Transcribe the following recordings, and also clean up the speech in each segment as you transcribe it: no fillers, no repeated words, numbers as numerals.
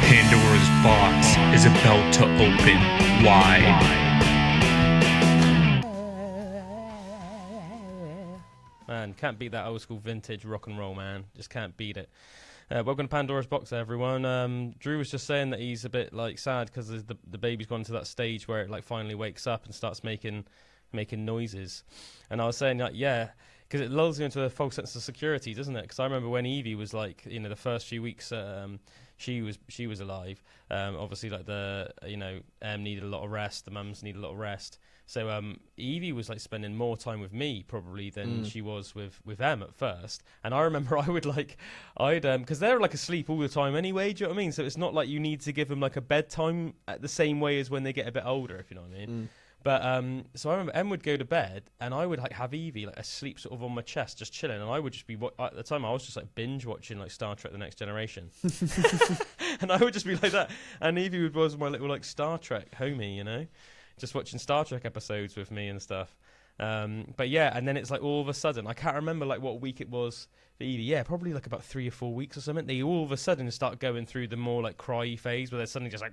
Pandora's box is about to open wide. Man, can't beat that old school vintage rock and roll, man. Just can't beat it. Welcome to Pandora's box, everyone. Drew was just saying that he's a bit like sad because the baby's gone to that stage where it like finally wakes up and starts making noises. And I was saying that, yeah, because it lulls you into a false sense of security, doesn't it? Because I remember when Evie was like, you know, the first few weeks she was alive. Obviously, like Em needed a lot of rest, the mums needed a lot of rest. So Evie was like spending more time with me probably than she was with Em at first. And I remember I'd because they're like asleep all the time anyway. Do you know what I mean? So it's not like you need to give them like a bedtime at the same way as when they get a bit older, if you know what I mean. But so I remember Em would go to bed and I would like have Evie like asleep sort of on my chest, just chilling, and I would just be at the time I was just like binge watching like Star Trek: The Next Generation, and I would just be like that, and Evie was my little like Star Trek homie, you know, just watching Star Trek episodes with me and stuff. But yeah, and then it's like all of a sudden I can't remember like what week it was for Evie. Yeah, probably like about 3 or 4 weeks or something. They all of a sudden start going through the more like cry phase where they're suddenly just like.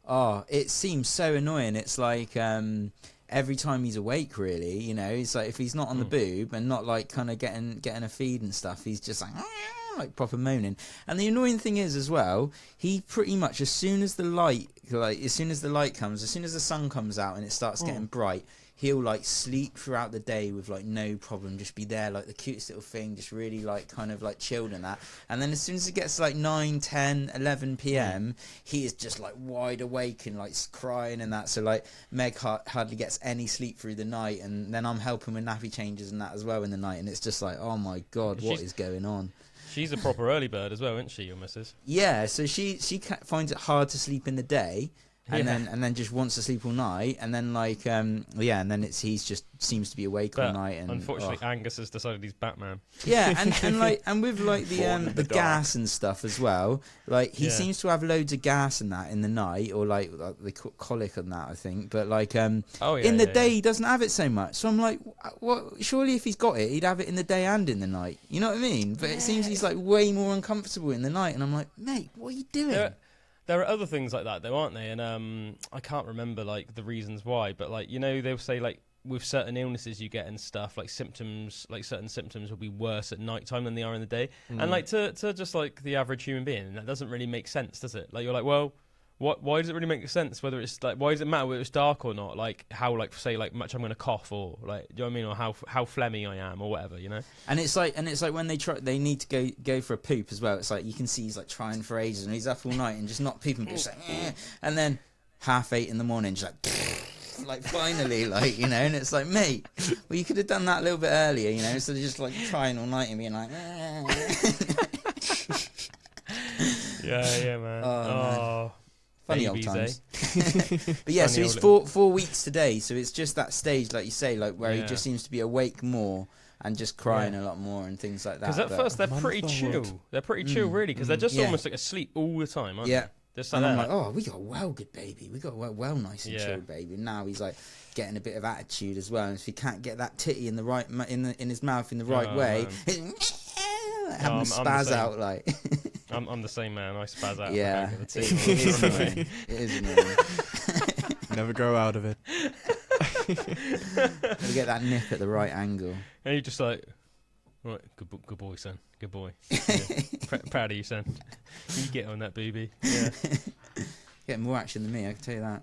Oh, it seems so annoying. It's like every time he's awake, really, you know, it's like if he's not on the boob and not like kind of getting a feed and stuff, he's just like proper moaning. And the annoying thing is as well, he pretty much as soon as the sun comes out and it starts getting bright, he'll like sleep throughout the day with like no problem, just be there like the cutest little thing, just really like kind of like chilled and that. And then as soon as it gets like 9, 10, 11 p.m, he is just like wide awake and like crying and that. So like Meg hardly gets any sleep through the night, and then I'm helping with nappy changes and that as well in the night, and it's just like, oh my god, what is going on? She's a proper early bird as well, isn't she, your missus? Yeah, so she finds it hard to sleep in the day. And then just wants to sleep all night, and then like and then he's just seems to be awake all night. And unfortunately, Angus has decided he's Batman. Yeah, and with like the gas and stuff as well. Like he seems to have loads of gas and that in the night, or like the colic and that, I think. But like in the day he doesn't have it so much. So I'm like, what? Surely if he's got it, he'd have it in the day and in the night. You know what I mean? But it seems he's like way more uncomfortable in the night, and I'm like, mate, what are you doing? There are other things like that, though, aren't they? And I can't remember like the reasons why, but like, you know, they'll say like with certain illnesses you get and stuff, like symptoms, like certain symptoms will be worse at night time than they are in the day. And like to just like the average human being, that doesn't really make sense, does it? Like you're like, well, why does it really make sense whether it's like, why does it matter whether it's dark or not? Like how, like say like much I'm going to cough, or like, do you know what I mean, or how phlegmy I am or whatever, you know? And it's like when they need to go for a poop as well. It's like you can see he's like trying for ages and he's up all night and just not pooping, just like and then 8:30 in the morning, just like finally, like, you know, and it's like, mate, well, you could have done that a little bit earlier, you know, instead of just like trying all night and being like yeah, man. Man. Funny babies, old times. Eh? But yeah, so he's 4 weeks today, so it's just that stage, like you say, like where he just seems to be awake more and just crying a lot more and things like that. Because at first they're pretty chill. They're pretty chill, really, because they're just almost like asleep all the time, aren't they? Just like and I'm like, oh, we got a well good baby. We got a well nice and chilled baby. And now he's like getting a bit of attitude as well. And if he can't get that titty in the right in his mouth in the right way, having a spaz out like. I'm the same, man. I spaz out. Yeah, it is annoying. It is annoying. Never grow out of it. Gotta get that nip at the right angle. And you're just like, right, good boy, son. Good boy. Yeah. Proud of you, son. You get on that, booby. Yeah. Getting more action than me, I can tell you that.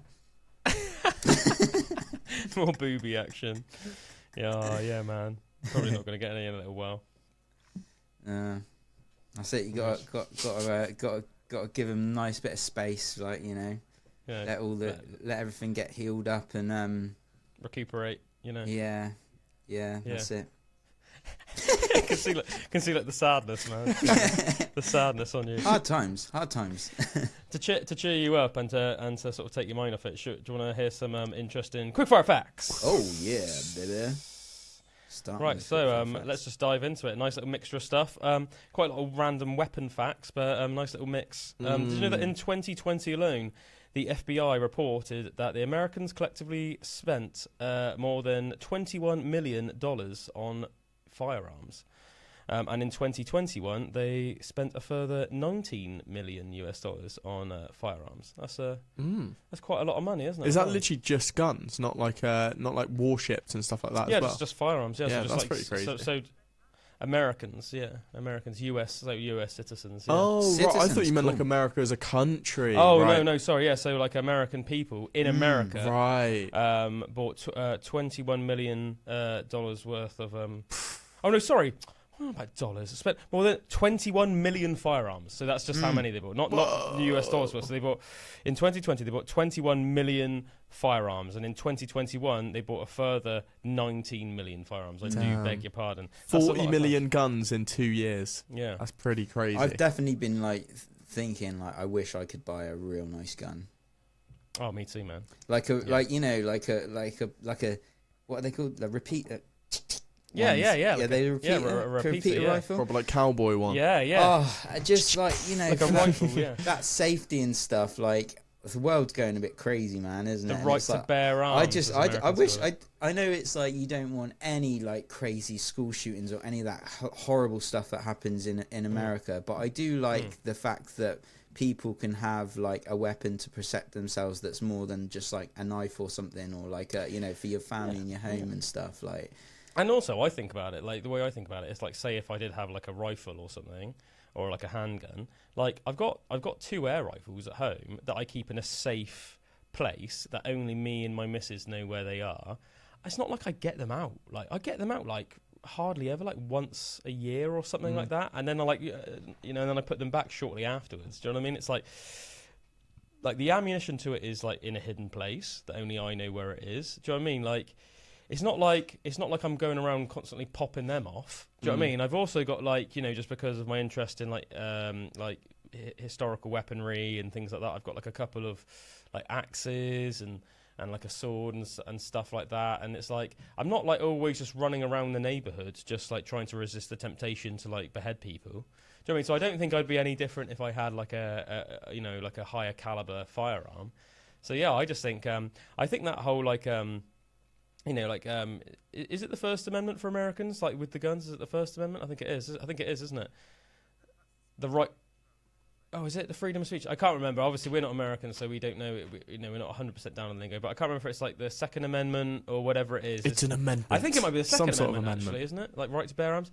More booby action. Yeah, man. Probably not going to get any in a little while. That's it. You got to give him a nice bit of space, like, you know. Yeah, let everything get healed up and recuperate, you know. Yeah, that's it. can see like the sadness, man. The sadness on you. Hard times. to cheer you up and to sort of take your mind off it. Do you want to hear some interesting quickfire facts? Oh yeah, baby. Right, so let's just dive into it. Nice little mixture of stuff. Quite a lot of random weapon facts, but nice little mix. Did you know that in 2020 alone, the FBI reported that the Americans collectively spent more than $21 million on firearms? And in 2021, they spent a further $19 million on firearms. That's quite a lot of money, isn't it? Is that literally just guns, not like warships and stuff like that? Yeah, as well? just firearms. Yeah, so that's just pretty crazy. So Americans, US citizens. Yeah. Oh, right. I Citizens, thought you meant cool. like America as a country. Oh, right. no, sorry. Yeah, so like American people in America, Right. bought $21 million worth of. Oh no, sorry. What about dollars? Spent more than 21 million firearms. So that's just how many they bought. Not US dollars worth. So they bought in 2020. They bought 21 million firearms, and in 2021 they bought a further 19 million firearms. I do beg your pardon. 40 million guns in 2 years. Yeah, That's pretty crazy. I've definitely been like thinking like I wish I could buy a real nice gun. Oh, me too, man. Like a what are they called? The repeater. Yeah. Yeah, Like they a repeater, repeater, yeah. rifle. Probably like cowboy one. Yeah. Oh, just like Like a rifle, yeah. that safety and stuff. Like the world's going a bit crazy, man, isn't The it? And right it's to like, bear arms. I wish I know it's like you don't want any like crazy school shootings or any of that horrible stuff that happens in America, but I do like the fact that people can have like a weapon to protect themselves that's more than just like a knife or something, or like a, for your family and your home and stuff like. And also, I think about it, like, the way I think about it is, like, say if I did have, like, a rifle or something, or, like, a handgun, like, I've got 2 air rifles at home that I keep in a safe place that only me and my missus know where they are. It's not like I get them out. Like, I get them out, like, hardly ever, like, once a year or something like that, and then I, like, and then I put them back shortly afterwards. Do you know what I mean? It's like the ammunition to it is, like, in a hidden place that only I know where it is. Do you know what I mean? Like, it's not like I'm going around constantly popping them off. Do you know what I mean? I've also got like, just because of my interest in like historical weaponry and things like that, I've got like a couple of like axes and like a sword and stuff like that. And it's like I'm not like always just running around the neighborhood just like trying to resist the temptation to like behead people. Do you know what I mean? So I don't think I'd be any different if I had like like a higher caliber firearm. So yeah, I just think I think that whole like is it the First Amendment for Americans? Like with the guns, is it the First Amendment? I think it is. I think it is, isn't it? The right. Oh, is it the freedom of speech? I can't remember. Obviously, we're not Americans, so we don't know. We're not 100% down on the lingo. But I can't remember if it's like the Second Amendment or whatever it is. It's an amendment. I think it might be the Second Some Amendment, sort of amendment, actually, isn't it? Like right to bear arms.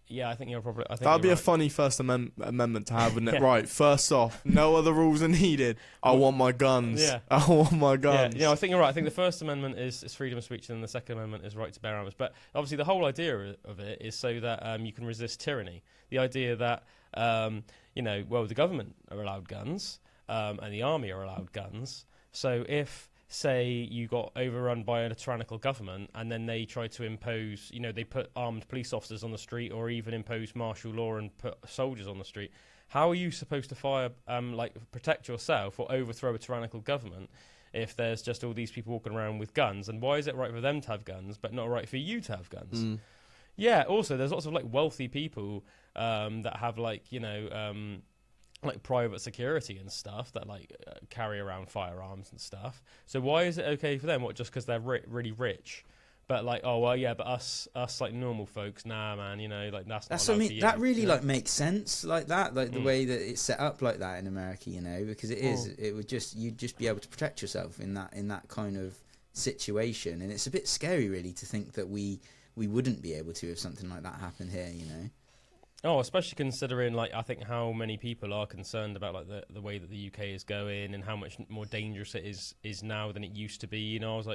Yeah, I think you're probably. I think That'd be right. a funny First Amendment to have, wouldn't it? Yeah. Right, first off, no other rules are needed. I want my guns. Yeah. I want my guns. Yeah, I think you're right. I think the First Amendment is freedom of speech, and the Second Amendment is right to bear arms. But obviously, the whole idea of it is so that you can resist tyranny. The idea that the government are allowed guns, and the army are allowed guns. So if say you got overrun by a tyrannical government and then they try to impose, they put armed police officers on the street or even impose martial law and put soldiers on the street, how are you supposed to protect yourself or overthrow a tyrannical government if there's just all these people walking around with guns? And why is it right for them to have guns but not right for you to have guns? Yeah, also there's lots of like wealthy people that have like private security and stuff that carry around firearms and stuff. So why is it okay for them? What, just because they're really rich? But but us like normal folks, nah, man, that's not allowed for you. That really makes sense like that, like the way that it's set up like that in America, because you'd just be able to protect yourself in that kind of situation, and it's a bit scary really to think that we wouldn't be able to if something like that happened here, Oh, especially considering, I think how many people are concerned about, the way that the UK is going and how much more dangerous it is now than it used to be. I was,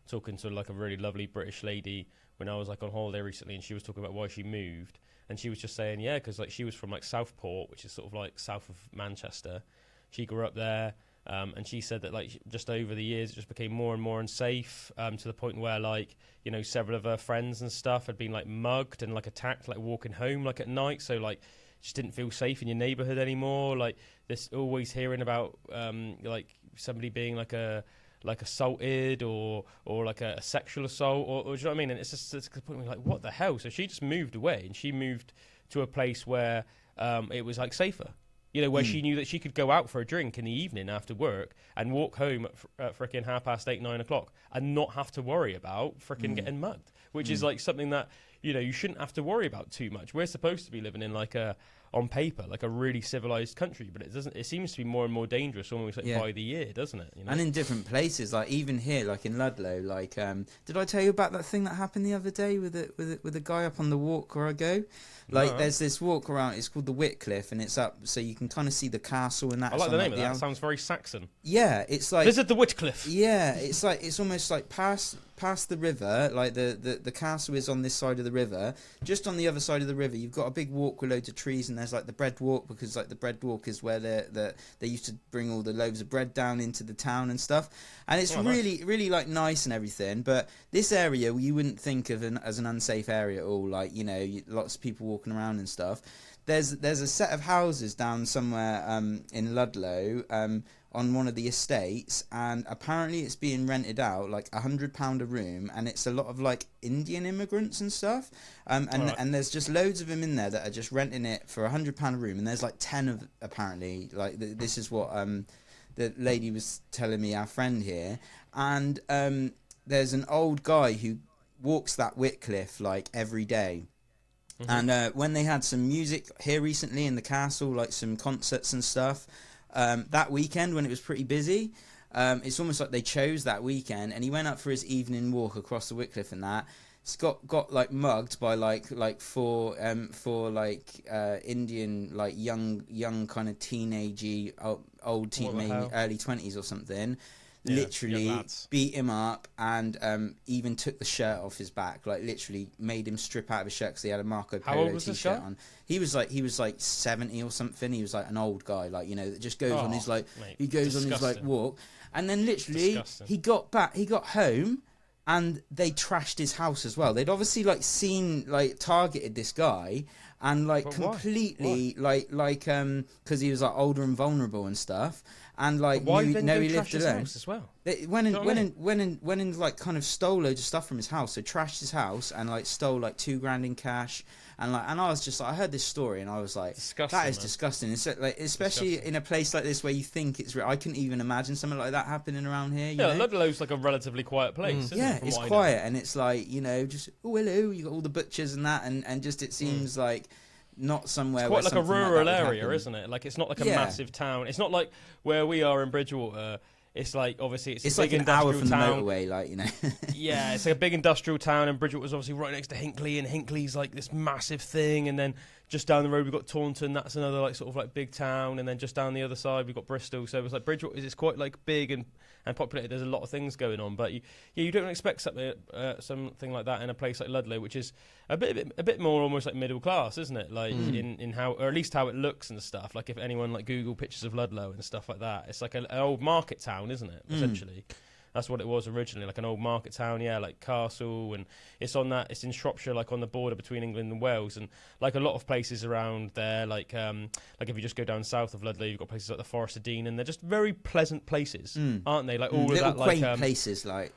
talking to, a really lovely British lady when I was, on holiday recently, and she was talking about why she moved. And she was just saying, yeah, because, she was from, Southport, which is sort of, south of Manchester. She grew up there. And she said that just over the years it just became more and more unsafe to the point where several of her friends and stuff had been mugged and attacked walking home at night, so just didn't feel safe in your neighborhood anymore. This always hearing about somebody being assaulted or a sexual assault or do you know what I mean? And it's the point where what the hell? So she just moved away and she moved to a place where it was safer. Where she knew that she could go out for a drink in the evening after work and walk home at frickin' 8:30, 9 o'clock and not have to worry about frickin' getting mugged. which is like something that you shouldn't have to worry about too much. We're supposed to be living in like on paper, like a really civilized country, but it doesn't. It seems to be more and more dangerous, almost like by the year, doesn't it? And in different places, like even here, like in Ludlow, like did I tell you about that thing that happened the other day with a guy up on the walk where I go? Like there's this walk around. It's called the Witcliff, and it's up so you can kind of see the castle and that. I like the name of that. It sounds very Saxon. Yeah, it's like visit the Witcliff. Yeah, it's like it's almost like past the river. Like the castle is on this side of the river. Just on the other side of the river, you've got a big walk with loads of trees, and there's like the bread walk, because like the bread walk is where they used to bring all the loaves of bread down into the town and stuff. And it's really like nice and everything. But this area, you wouldn't think of as an unsafe area at all. Like lots of people walking around and stuff. There's a set of houses down somewhere in Ludlow on one of the estates, and apparently it's being rented out like £100 a room, and it's a lot of like Indian immigrants and stuff, and there's just loads of them in there that are just renting it for £100 a room, and there's like 10 of apparently. Like this is what the lady was telling me, our friend here, and there's an old guy who walks that Witcliff like every day. And when they had some music here recently in the castle, like some concerts and stuff, that weekend when it was pretty busy, it's almost like they chose that weekend, and he went up for his evening walk across the Witcliff and that. Got like mugged by like four Indian like young kind of teenagey old teen, maybe early 20s or something. Yeah, literally beat him up, and even took the shirt off his back. Like literally made him strip out of his shirt because he had a Marco Polo t-shirt on. He was like 70 or something. He was like an old guy, like that just goes on his like he goes on his like walk, and then literally he got home, and they trashed his house as well. They'd obviously like targeted this guy, and like completely like because he was like older and vulnerable and stuff. And like why he lived alone as well. They went in like kind of stole loads of stuff from his house. So trashed his house and like stole like $2,000 in cash, and I was just like, I heard this story and I was like, that is disgusting. It's like, especially in a place like this where you think it's I couldn't even imagine something like that happening around here. Ludlow's like a relatively quiet place. Isn't it, it's quiet, and it's like just hello, you got all the butchers and that, and just it seems like not somewhere. It's quite where like a rural like area, isn't it? Like it's not like a massive town. It's not like where we are in Bridgewater. It's like obviously it's a like big an industrial hour from town. the motorway, like Yeah, it's like a big industrial town, and Bridgewater's obviously right next to Hinckley, and Hinckley's like this massive thing, and then just down the road we've got Taunton. That's another like sort of like big town, and then just down the other side we've got Bristol. So it's like Bridgewater is quite like big and populated. There's a lot of things going on, but you don't expect something like that in a place like Ludlow, which is a bit more almost like middle class, isn't it? Like in how, or at least how it looks and stuff. Like if anyone like Google pictures of Ludlow and stuff like that, it's like an old market town, isn't it? Essentially. That's what it was originally, like an old market town, like castle, and it's in Shropshire, like on the border between England and Wales, and like a lot of places around there, like if you just go down south of Ludlow, you've got places like the Forest of Dean, and they're just very pleasant places, aren't they? Like all little of that, quaint like places, like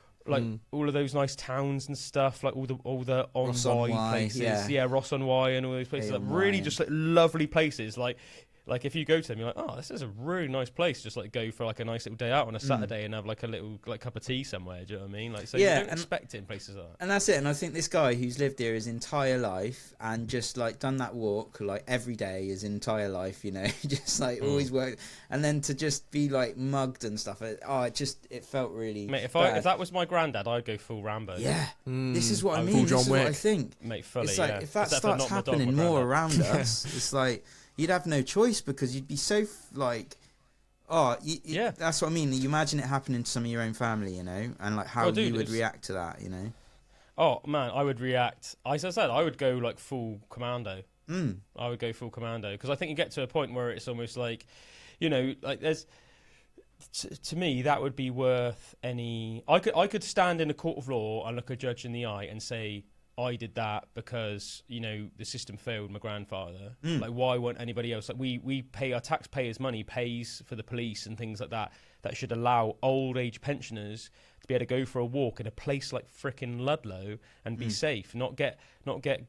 all of those nice towns and stuff, like all the Ross on on Wye places, Ross on Wye, and all those places, like really just like lovely places, like if you go to them, you're like, oh, this is a really nice place. Just like go for like a nice little day out on a Saturday and have like a little like cup of tea somewhere. Do you know what I mean? Like, so you don't expect it in places like that. And that's it. And I think this guy who's lived here his entire life and just like done that walk like every day his entire life, just like always worked. And then to just be like mugged and stuff. It felt really. Mate, if that was my granddad, I'd go full Rambo. Yeah, this is what I mean. This is what I think. Mate, fully. It's like if that starts happening more around us, it's like. You'd have no choice because you'd be so like, that's what I mean. You imagine it happening to some of your own family, and like how you would react to that, Oh man, I would react. As I said, I would go like full Commando. I would go full Commando because I think you get to a point where it's almost like, like there's. To me, that would be worth any. I could stand in a court of law and look a judge in the eye and say, I did that because the system failed my grandfather. Like, why won't anybody else? Like, we pay, our taxpayers' money pays for the police and things like that. That should allow old age pensioners to be able to go for a walk in a place like frickin' Ludlow and be safe, not get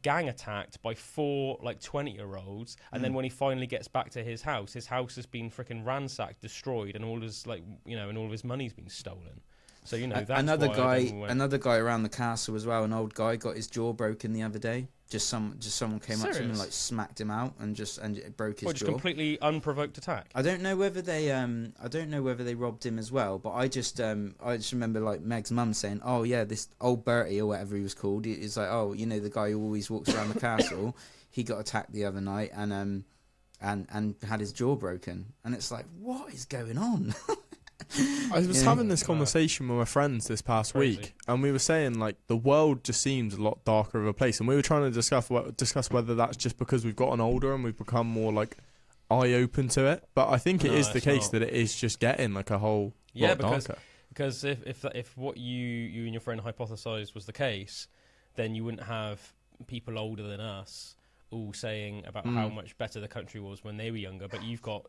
gang attacked by 4 like 20-year-olds, and then when he finally gets back to his house has been frickin' ransacked, destroyed, and all his and all of his money's been stolen. So that's another why another guy around the castle as well. An old guy got his jaw broken the other day. Just someone came up to him and like smacked him out and it broke his jaw. Just completely unprovoked attack. I don't know whether they robbed him as well, but I just remember like Meg's mum saying, "Oh yeah, this old Bertie or whatever he was called, is like, oh, the guy who always walks around the castle, he got attacked the other night and had his jaw broken." And it's like, what is going on? I was having this conversation with my friends this past week, and we were saying like the world just seems a lot darker of a place, and we were trying to discuss whether that's just because we've gotten older and we've become more like eye open to it. But I think it is the case that it is just getting like a whole lot darker. Because if what you and your friend hypothesized was the case, then you wouldn't have people older than us all saying about how much better the country was when they were younger, but you've got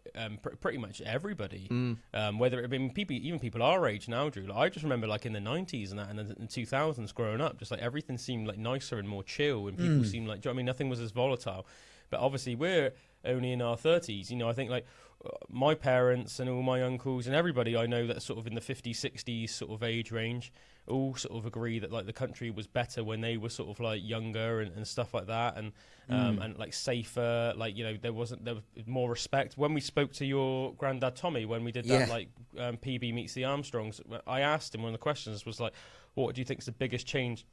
pretty much everybody, whether it been people our age now, Drew. Like, I just remember like in the 90s and that, and in the 2000s growing up, just like everything seemed like nicer and more chill, and people seemed like, do you know what I mean, nothing was as volatile. But obviously we're only in our 30s. I think like my parents and all my uncles and everybody I know that's sort of in the 50s, 60s sort of age range all sort of agree that like the country was better when they were sort of like younger and stuff like that, and like safer, like there was more respect. When we spoke to your granddad Tommy when we did that PB meets the Armstrongs, I asked him, one of the questions was like, what do you think is the biggest change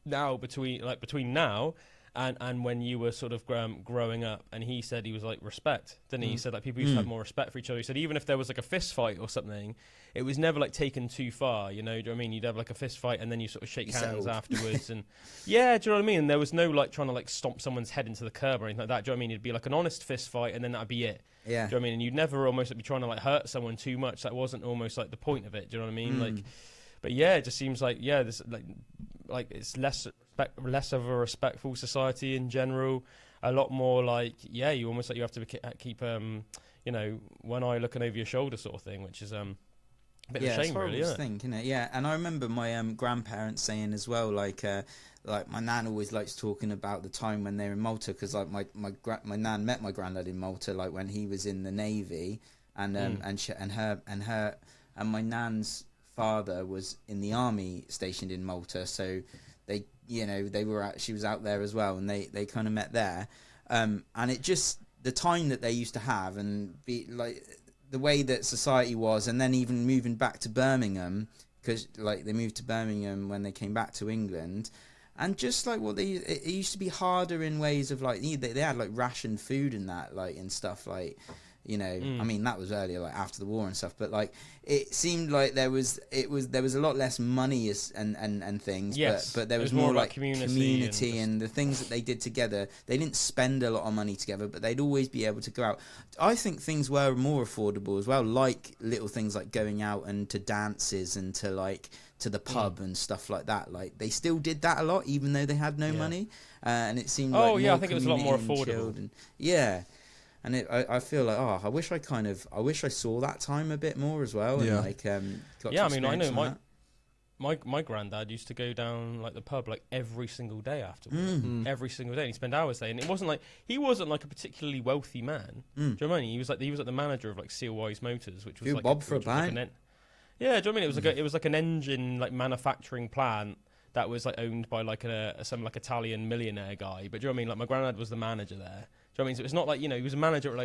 now between now and when you were sort of growing up? And he said he was like respect, didn't he? He said like people used to have more respect for each other. He said even if there was like a fist fight or something, it was never like taken too far, do you know what I mean? You'd have like a fist fight and then you sort of shake hands afterwards, and yeah, do you know what I mean? And there was no like trying to like stomp someone's head into the curb or anything like that, do you know what I mean? It'd be like an honest fist fight and then that'd be it. Yeah. Do you know what I mean? And you'd never almost like, be trying to like hurt someone too much. That wasn't almost like the point of it, do you know what I mean? Like, but yeah, it just seems like this like it's less of a respectful society in general. A lot more like you almost like you have to keep one eye looking over your shoulder sort of thing, which is a bit of a shame, really. Yeah, thing, isn't it? Yeah, and I remember my grandparents saying as well, like my nan always likes talking about the time when they were in Malta, because like my nan met my granddad in Malta, like when he was in the Navy, and my nan's father was in the army stationed in Malta, so they she was out there as well, and they kind of met there, and it just the time that they used to have, and be like the way that society was, and then even moving back to Birmingham, because like they moved to Birmingham when they came back to England, and just like it used to be harder in ways of like they had like rationed food and that, like, and stuff, like, I mean that was earlier, like after the war and stuff, but like it seemed like there was a lot less money and things, but there was more like community and the things that they did together. They didn't spend a lot of money together, but they'd always be able to go out. I think things were more affordable as well, like little things like going out and to dances and to the pub and stuff like that. Like they still did that a lot, even though they had no money, and it seemed I think it was a lot more affordable. And I feel like, I wish I saw that time a bit more as well. Yeah. And like, I mean, I know my granddad used to go down like the pub like every single day afterwards. Every single day, and he'd spend hours there. And he wasn't like a particularly wealthy man. Do you know what I mean? He was like the manager of like Sealwise Motors, which was like Bob for a bang. Yeah, do you know what I mean? It was like an engine like manufacturing plant that was like owned by like some like Italian millionaire guy. But do you know what I mean? Like my granddad was the manager there. Do you know what I mean? So it's not like, he was a manager at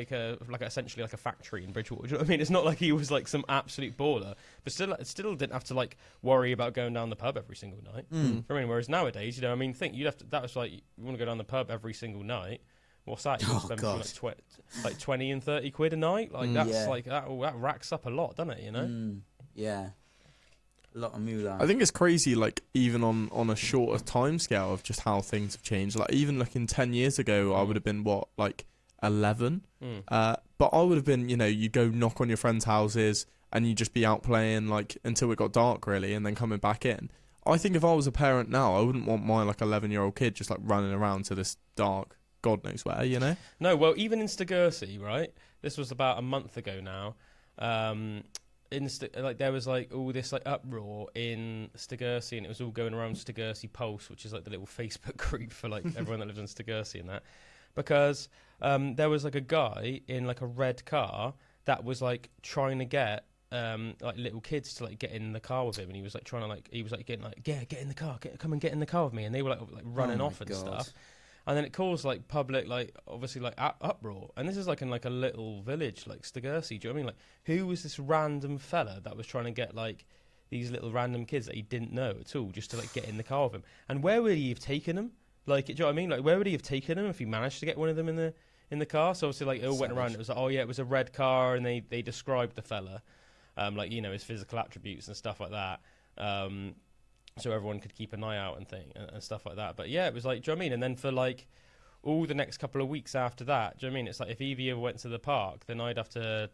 like essentially like a factory in Bridgewater. Do you know what I mean? It's not like he was like some absolute baller, but still didn't have to like worry about going down the pub every single night. Do you know what I mean? Whereas nowadays, I mean, that was like, you want to go down the pub every single night. What's that? You spend like 20 and 30 quid a night. Like that's like that racks up a lot, doesn't it? Yeah. A lot of moolah. I think it's crazy, like even on a shorter time scale of just how things have changed. Like even looking 10 years ago, I would have been 11. But I would have been, you'd go knock on your friends' houses and you'd just be out playing like until it got dark, really, and then coming back in. I think if I was a parent now, I wouldn't want my like 11-year-old kid just like running around to this dark God knows where, No, well, even in Stagursey, right? This was about a month ago now. There was like all this like uproar in Stagursey, and it was all going around Stagursey Pulse, which is like the little Facebook group for like everyone that lives in Stagursey and that, because there was like a guy in like a red car that was like trying to get like little kids to like get in the car with him, and he was like trying to like getting like get in the car, come and get in the car with me, and they were like running off and stuff. And then it caused like public, like obviously like uproar. And this is like in like a little village like Stagursey. Do you know what I mean? Like, who was this random fella that was trying to get like these little random kids that he didn't know at all just to like get in the car with him? And where would he have taken them? Like, do you know what I mean? Like, where would he have taken them if he managed to get one of them in the car? So obviously like it all went around. It was like, oh yeah, it was a red car, and they described the fella, like, you know, his physical attributes and stuff like that. So everyone could keep an eye out and stuff like that. But yeah, it was like, do you know what I mean? And then for like all the next couple of weeks after that, do you know what I mean? It's like if Evie ever went to the park, then I'd have to,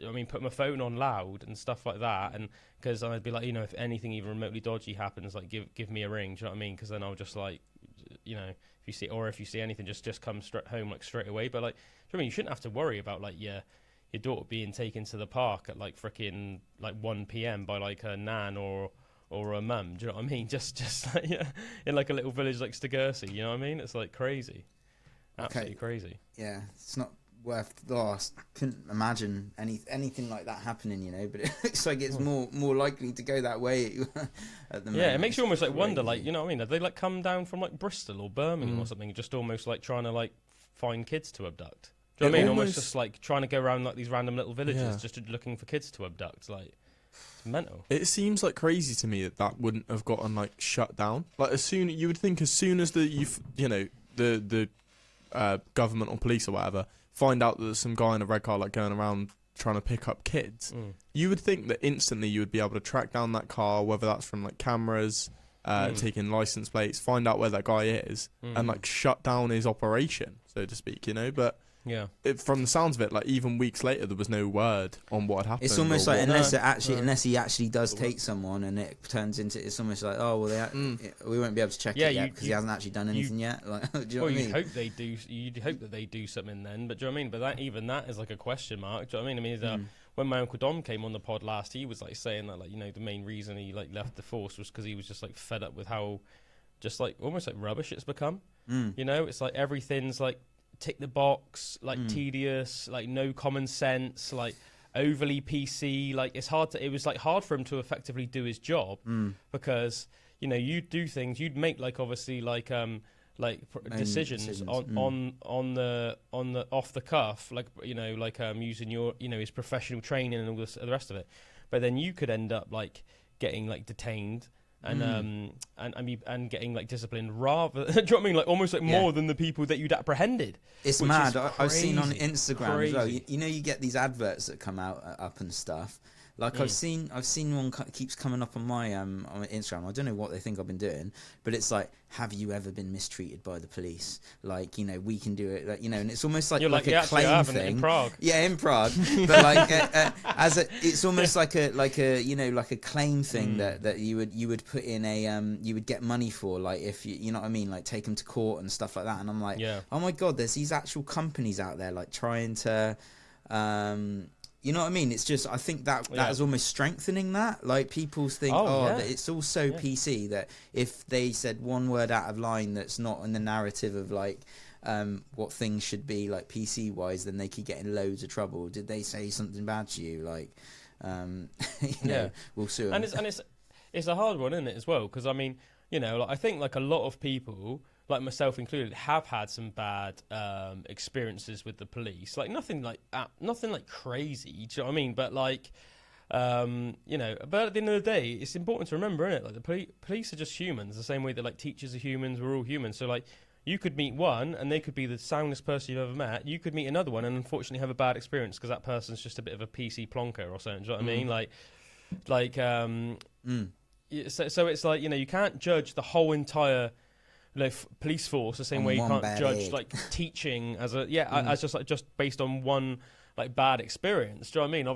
I mean, put my phone on loud and stuff like that. And because I'd be like, you know, if anything even remotely dodgy happens, like give me a ring. Do you know what I mean? Because then I'll just like, you know, if you see anything, just come straight home like straight away. But like, do you know what I mean? You shouldn't have to worry about like your daughter being taken to the park at like freaking like 1 p.m. by like her nan or a mum. Do you know what I mean? Just like, yeah, in like a little village like Stagursey. You know what I mean? It's like crazy, absolutely crazy. Yeah, it's not worth the loss. Couldn't imagine anything like that happening, you know. But it looks like it's more likely to go that way at the moment. Yeah, it makes you almost like wonder, like, you know what I mean? Have they like come down from like Bristol or Birmingham or something, just almost like trying to like find kids to abduct? Do you know what I mean? Almost just like trying to go around like these random little villages, just looking for kids to abduct. Like, it's mental. It seems like crazy to me that wouldn't have gotten like shut down. Like, you would think as soon as the government or police or whatever find out that there's some guy in a red car like going around trying to pick up kids, you would think that instantly you would be able to track down that car, whether that's from like cameras, taking license plates, find out where that guy is, and like shut down his operation, so to speak, you know. But yeah, from the sounds of it, like even weeks later, there was no word on what had happened. It's almost like unless he actually does take someone, and it turns into, it's almost like, oh well, we won't be able to check it yet because he hasn't actually done anything yet. Like, do you know what I mean? Hope they do. You'd hope that they do something then. But do you know what I mean? But that is like a question mark. Do you know what I mean? I mean, when my Uncle Dom came on the pod last, he was like saying that, like, you know, the main reason he like left the force was because he was just like fed up with how just like almost like rubbish it's become. You know, it's like everything's like tick the box, like tedious, like no common sense, like overly PC. Like it was like hard for him to effectively do his job because, you know, you'd do things, you'd make like obviously like decisions on the off the cuff, like, you know, like using your, you know, his professional training and all this, the rest of it. But then you could end up like getting like detained and getting like disciplined rather. Do you know what I mean? Like almost like more than the people that you'd apprehended. It's mad. I've seen on Instagram as well. You know, you get these adverts that come out up and stuff. Like I've seen one keeps coming up on my on Instagram. I don't know what they think I've been doing, but it's like, have you ever been mistreated by the police? Like, you know, we can do it. Like, you know, and it's almost like a claim thing. In Prague. Yeah, in Prague. But like it's almost like a you know, like a claim thing that you would put in you would get money for, like if you know what I mean, like take them to court and stuff like that. And I'm like, oh my god, there's these actual companies out there like trying to. You know what I mean? It's just, I think that is almost strengthening that. Like, people think, that it's all so PC that if they said one word out of line that's not in the narrative of, like, what things should be, like, PC-wise, then they could get in loads of trouble. Did they say something bad to you? Like, you know, we'll sue them. And it's a hard one, isn't it, as well? Because, I mean, you know, like, I think, like, a lot of people, like myself included, have had some bad experiences with the police. Like nothing like crazy. Do you know what I mean? But like, you know. But at the end of the day, it's important to remember, isn't it? Like the police are just humans, the same way that like teachers are humans. We're all humans. So like, you could meet one and they could be the soundest person you've ever met. You could meet another one and unfortunately have a bad experience because that person's just a bit of a PC plonker or something. Do you know what I mean? So it's like, you know, you can't judge the whole entire, you know, police force the same way you can't judge like teaching as as just based on one like bad experience. Do you know what I mean?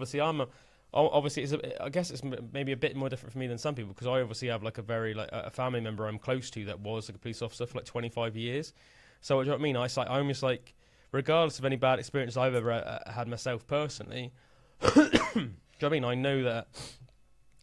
Obviously, I guess it's maybe a bit more different for me than some people because I obviously have like a very like a family member I'm close to that was like a police officer for like 25 years. So do you know what I mean? I almost like, regardless of any bad experience I've ever had myself personally, do you know what I mean? I know that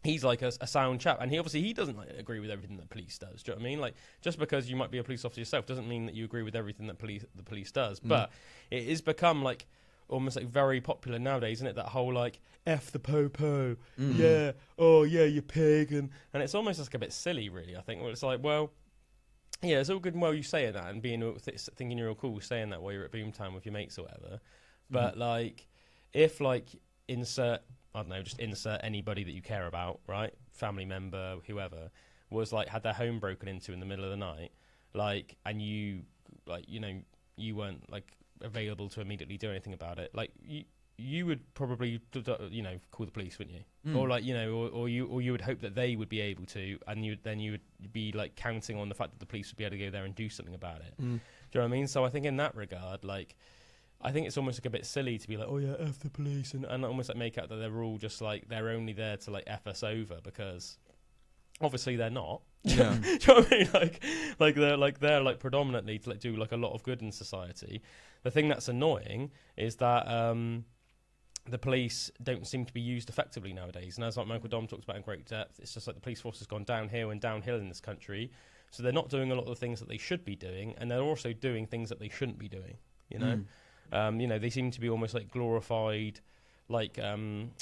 he's like a sound chap, and he doesn't like agree with everything that police does. Do you know what I mean? Like, just because you might be a police officer yourself doesn't mean that you agree with everything that the police does. But it has become like almost like very popular nowadays, isn't it? That whole like F the po-po, yeah, oh yeah, you pig, and it's almost like a bit silly, really. I think. Well, it's like, well, yeah, it's all good and well you saying that and thinking you're all cool saying that while you're at Boomtown with your mates or whatever, but like, if like insert anybody that you care about, right, family member, whoever, was like had their home broken into in the middle of the night, like, and you like, you know, you weren't like available to immediately do anything about it, like you would probably, you know, call the police, wouldn't you? Or like, you know, or you would hope that they would be able to, and you would be like counting on the fact that the police would be able to go there and do something about it. Do you know what I mean? So I think in that regard, like, I think it's almost like a bit silly to be like, oh yeah, F the police, and almost like make out that they're all just like, they're only there to like F us over, because obviously they're not. Yeah. Do you know what I mean? Like they're like predominantly to like do like a lot of good in society. The thing that's annoying is that the police don't seem to be used effectively nowadays. And as like Michael Dom talks about in great depth, it's just like the police force has gone downhill in this country. So they're not doing a lot of the things that they should be doing, and they're also doing things that they shouldn't be doing, you know? You know, they seem to be almost like glorified, like, I don't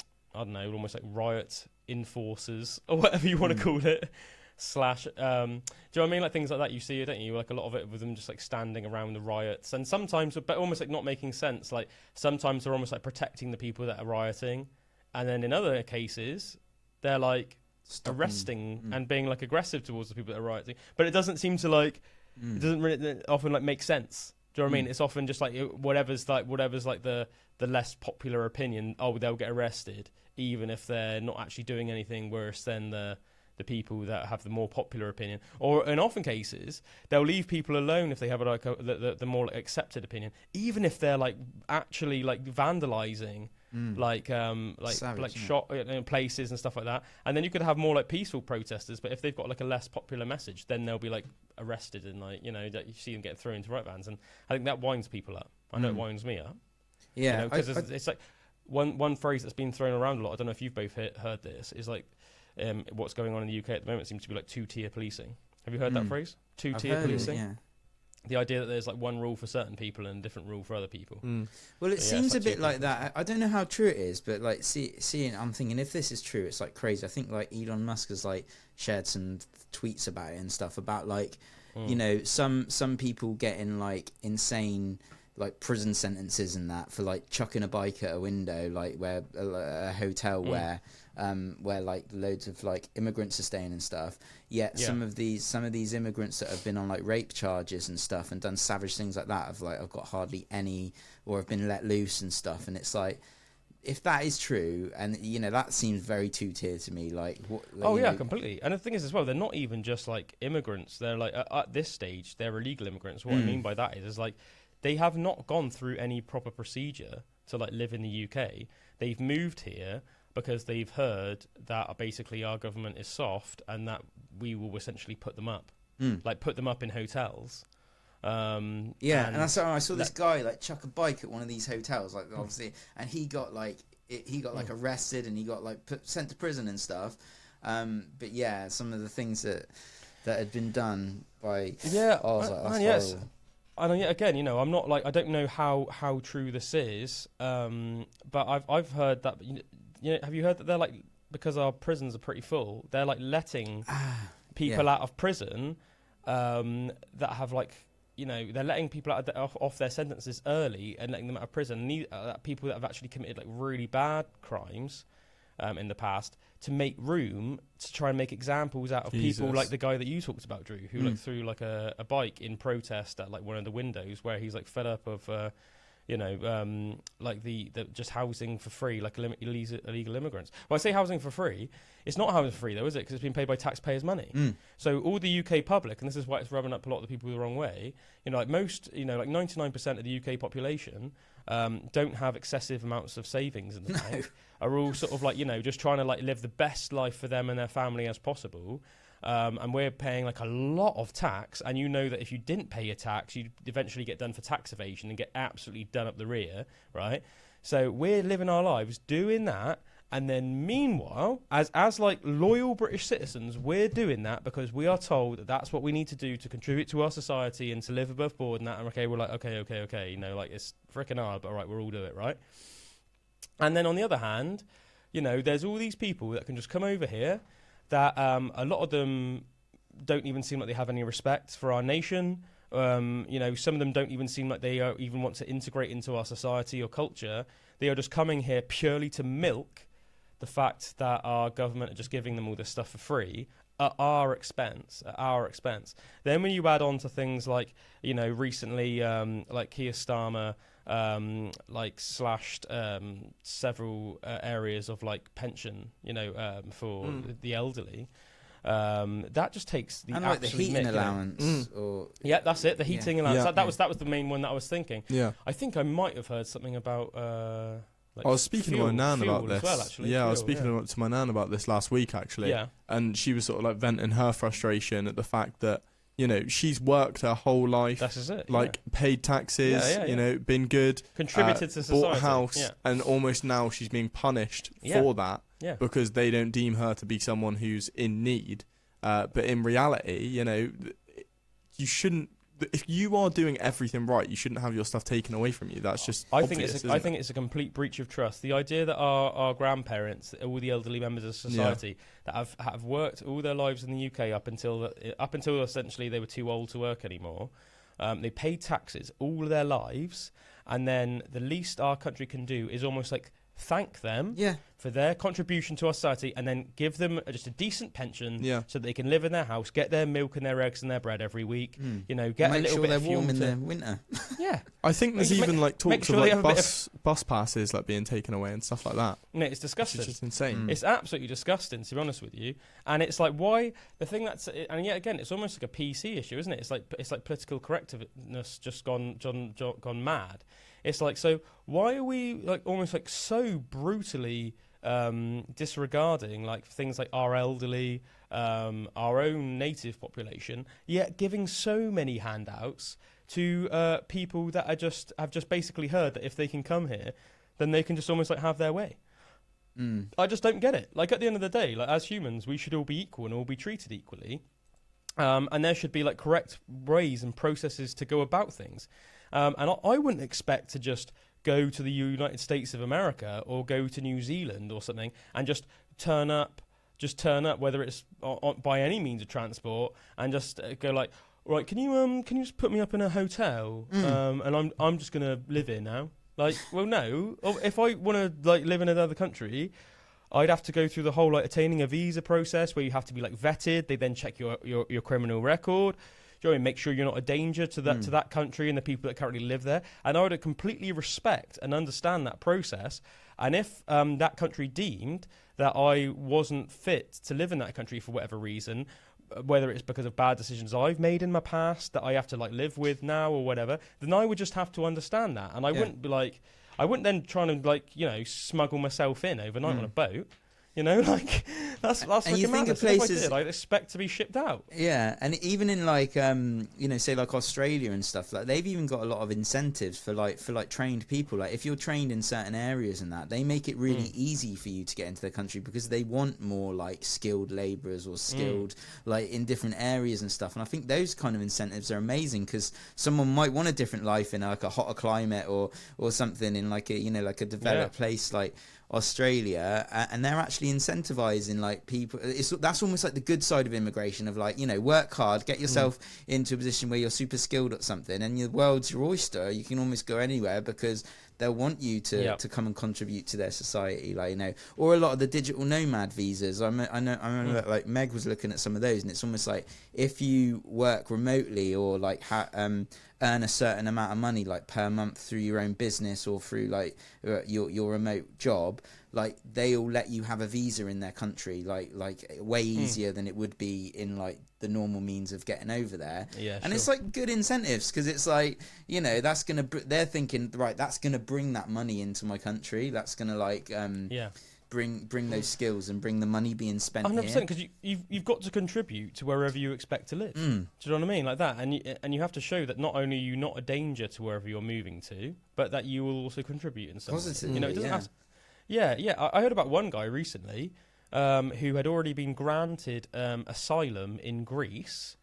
know, almost like riot enforcers, or whatever you want to call it. Do you know what I mean? Like things like that, you see it, don't you? Like a lot of it with them just like standing around the riots, and sometimes, but almost like not making sense. Like sometimes they're almost like protecting the people that are rioting, and then in other cases, they're like arresting and being like aggressive towards the people that are rioting. But it doesn't seem to like, it doesn't really often like make sense. Do you know what I mean? It's often just like whatever's like the less popular opinion. Oh, they'll get arrested, even if they're not actually doing anything worse than the people that have the more popular opinion. Or in often cases, they'll leave people alone if they have like the more like, accepted opinion, even if they're like actually like vandalizing, like Savage, shot places and stuff like that. And then you could have more like peaceful protesters, but if they've got like a less popular message, then they'll be like arrested and like, you know, that you see them getting thrown into riot vans. And I think that winds people up. I know it winds me up. Yeah, because it's like one phrase that's been thrown around a lot. I don't know if you've both heard this. Is like what's going on in the UK at the moment seems to be like two-tier policing. Have you heard that phrase? Two-tier policing. Yeah. The idea that there's like one rule for certain people and a different rule for other people. Well, it seems like a bit like that. I don't know how true it is, but like seeing, I'm thinking if this is true, it's like crazy. I think like Elon Musk has like shared some tweets about it and stuff about like, you know, some people getting like insane like prison sentences and that for like chucking a bike at a window, like where a hotel where like loads of like immigrants are staying and stuff. Yet some of these immigrants that have been on like rape charges and stuff and done savage things like that have got hardly any, or have been let loose and stuff. And it's like, if that is true, and you know, that seems very two-tier to me. Like, completely. And the thing is as well, they're not even just like immigrants. They're like at this stage, they're illegal immigrants. What I mean by that is like, they have not gone through any proper procedure to like live in the UK. They've moved here because they've heard that basically our government is soft and that we will essentially put them up, like put them up in hotels. And I saw this guy like chuck a bike at one of these hotels, like obviously, and he got like arrested and he got like sent to prison and stuff. But yeah, some of the things that had been done by horrible. And again, you know, I'm not like, I don't know how true this is, but I've heard that. You know, have you heard that they're like, because our prisons are pretty full, they're like letting people out of prison that have like, you know, they're letting people out off their sentences early and letting them out of prison. And people that have actually committed like really bad crimes in the past, to make room to try and make examples out of people like the guy that you talked about, Drew, who like threw like a bike in protest at like one of the windows, where he's like fed up of like the just housing for free, like illegal immigrants. Well, I say housing for free. It's not housing for free though, is it? Because it's been paid by taxpayers' money. So all the UK public, and this is why it's rubbing up a lot of the people the wrong way. You know, like most, you know, like 99% of the UK population don't have excessive amounts of savings in the bank. Are all sort of like, you know, just trying to like live the best life for them and their family as possible. And we're paying like a lot of tax, and you know that if you didn't pay your tax, you'd eventually get done for tax evasion and get absolutely done up the rear, right? So we're living our lives doing that, And then meanwhile, as like loyal British citizens, we're doing that because we are told that that's what we need to do to contribute to our society and to live above board and that. And okay, we're like, okay. You know, like it's freaking hard, but all right, we'll all do it, right? And then on the other hand, you know, there's all these people that can just come over here that a lot of them don't even seem like they have any respect for our nation. You know, some of them don't even seem like they even want to integrate into our society or culture. They are just coming here purely to milk the fact that our government are just giving them all this stuff for free at our expense. Then when you add on to things like, you know, recently, like Keir Starmer, like slashed several areas of like pension, you know, for the elderly. That just takes the and like the heating allowance, or yeah, that's it. The heating allowance. Yeah. That was the main one that I was thinking. Yeah. I think I might have heard something about. Like I was speaking to my nan about this. Well, actually. I was speaking to my nan about this last week, actually. Yeah. And she was sort of like venting her frustration at the fact that, you know, she's worked her whole life. That's it. Like paid taxes, you know, been good, contributed to society, bought a house, and almost now she's being punished for that because they don't deem her to be someone who's in need. But in reality, you know, you shouldn't. If you are doing everything right, you shouldn't have your stuff taken away from you. That's just. I think it's a complete breach of trust. The idea that our grandparents, all the elderly members of society that have worked all their lives in the UK up until essentially they were too old to work anymore, they paid taxes all of their lives, and then the least our country can do is almost like thank them for their contribution to our society, and then give them just a decent pension so that they can live in their house, get their milk and their eggs and their bread every week. You know, get make a little sure bit they're of fuel warm in the winter. I think there's even like talks sure of like bus passes like being taken away and stuff like that. No, it's disgusting. It's just insane. It's absolutely disgusting, to be honest with you. And it's like, why the thing that's, and yet again, it's almost like a PC issue, isn't it? It's like political correctness just gone mad. It's like, so why are we like almost like so brutally disregarding like things like our elderly, our own native population, yet giving so many handouts to people that have just basically heard that if they can come here, then they can just almost like have their way. I just don't get it. Like at the end of the day, like as humans, we should all be equal and all be treated equally. And there should be like correct ways and processes to go about things. And I wouldn't expect to just go to the United States of America or go to New Zealand or something and just turn up, whether it's by any means of transport, and just go like, all right, can you just put me up in a hotel, and I'm just gonna live here now. Like, well, no, if I want to like live in another country, I'd have to go through the whole like attaining a visa process where you have to be like vetted. They then check your criminal record. Do you know what I mean? Make sure you're not a danger to that country and the people that currently live there. And I would completely respect and understand that process. And if that country deemed that I wasn't fit to live in that country for whatever reason, whether it's because of bad decisions I've made in my past that I have to like live with now or whatever, then I would just have to understand that. And I wouldn't be like, I wouldn't then try to like, you know, smuggle myself in overnight on a boat. You know, like that's and you think of places I'd expect to be shipped out. Yeah, and even in like you know, say like Australia and stuff, like they've even got a lot of incentives for trained people. Like if you're trained in certain areas and that, they make it really easy for you to get into the country because they want more like skilled labourers or skilled like in different areas and stuff. And I think those kind of incentives are amazing because someone might want a different life in like a hotter climate or something in like a, you know, like a developed place like Australia, and they're actually incentivizing like people. That's almost like the good side of immigration, of like, you know, work hard, get yourself into a position where you're super skilled at something, and the world's your oyster. You can almost go anywhere because they'll want you to come and contribute to their society, like, you know. Or a lot of the digital nomad visas. I remember that, like Meg was looking at some of those, and it's almost like if you work remotely or like earn a certain amount of money like per month through your own business or through like your remote job, like they'll let you have a visa in their country like way easier than it would be in like the normal means of getting over there. And it's like good incentives because it's like, you know, that's gonna they're thinking, right, that's gonna bring that money into my country, that's gonna like bring those skills and bring the money being spent 100%, here. Because you've got to contribute to wherever you expect to live. Do you know what I mean? Like that, and you have to show that not only are you not a danger to wherever you're moving to, but that you will also contribute in some way. Positively, you know, it doesn't have to, Yeah. I heard about one guy recently who had already been granted asylum in Greece.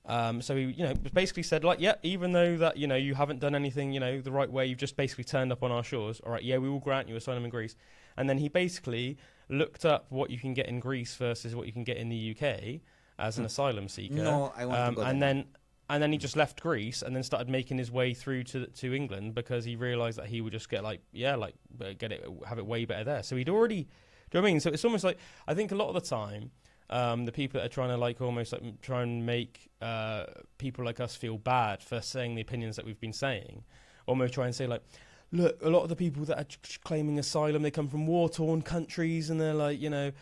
So he, basically said, like, yeah, even though that, you haven't done anything, the right way, you've just basically turned up on our shores. All right, yeah, we will grant you asylum in Greece. And then he basically looked up what you can get in Greece versus what you can get in the UK as an asylum seeker. No, I want to go and then he just left Greece and then started making his way through to England because he realised that he would just have it way better there. So he'd already, do you know what I mean? So it's almost like, I think a lot of the time, the people that are trying to almost try and make people like us feel bad for saying the opinions that we've been saying, almost try and say like, look, a lot of the people that are claiming asylum, they come from war-torn countries, and they're like, and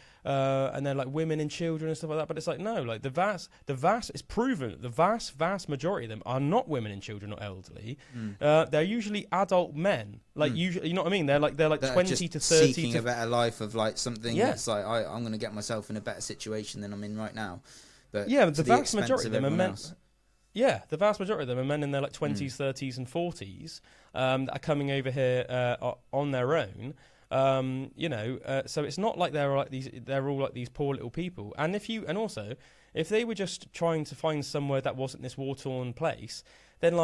they're like women and children and stuff like that. But it's like, no, like the vast, it's proven the vast majority of them are not women and children or elderly. They're usually adult men. Like usually, you know what I mean? They're like 20 to 30, seeking a better life of like something that's like I'm going to get myself in a better situation than I'm in right now. But yeah, the vast majority of them are men. Yeah, the vast majority of them are men in their 20s, 30s, and 40s that are coming over here on their own. So it's not like they're all like these poor little people. And if they were just trying to find somewhere that wasn't this war-torn place, then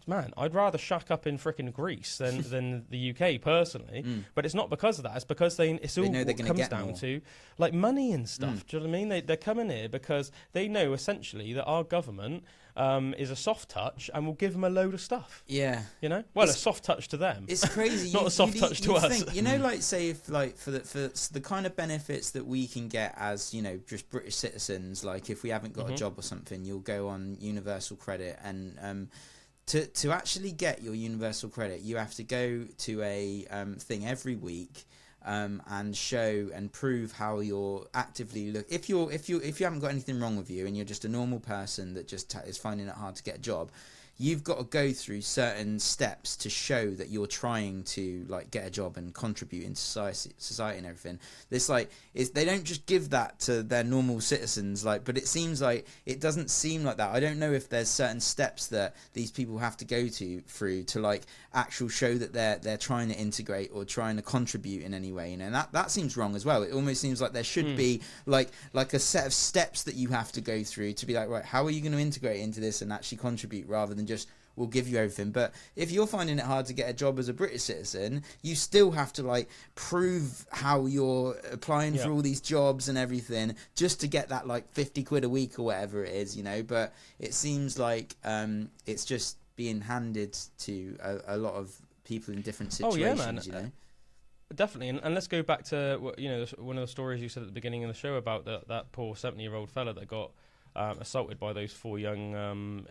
man, I'd rather shack up in frickin' Greece than the UK personally. But it's not because of that. It's because it's all what comes down to like money and stuff. Do you know what I mean? They're coming here because they know essentially that our government is a soft touch and will give them a load of stuff. Yeah. A soft touch to them. It's crazy. Not a soft touch to us. Think, say if for the kind of benefits that we can get as, just British citizens, like if we haven't got a job or something, you'll go on universal credit and To actually get your universal credit, you have to go to a thing every week and show and prove how you're actively if you haven't got anything wrong with you and you're just a normal person that just is finding it hard to get a job, you've got to go through certain steps to show that you're trying to get a job and contribute in society and everything. They don't just give that to their normal citizens, but it seems like it doesn't seem like that. I don't know if there's certain steps that these people have to go through to actual show that they're trying to integrate or trying to contribute in any way. And that seems wrong as well. It almost seems like there should be like a set of steps that you have to go through to be like, right, how are you going to integrate into this and actually contribute, rather than just we'll give you everything. But if you're finding it hard to get a job as a British citizen, you still have to prove how you're applying for all these jobs and everything just to get that 50 quid a week or whatever it is, but it seems like it's just being handed to a lot of people in different situations. Definitely, and let's go back to one of the stories you said at the beginning of the show about that poor 70-year-old fella that got assaulted by those 4 young,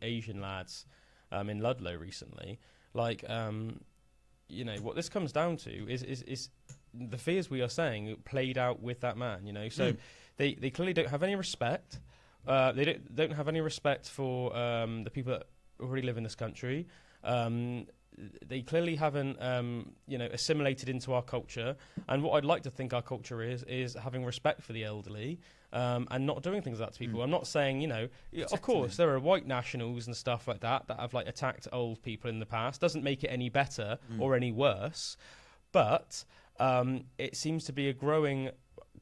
Asian lads in Ludlow recently. What this comes down to is the fears we are saying played out with that man. So they clearly don't have any respect. They don't have any respect for the people that already live in this country. They clearly haven't, assimilated into our culture. And what I'd like to think our culture is having respect for the elderly and not doing things like that to people. I'm not saying, of course, there are white nationals and stuff like that have attacked old people in the past. Doesn't make it any better or any worse. But it seems to be a growing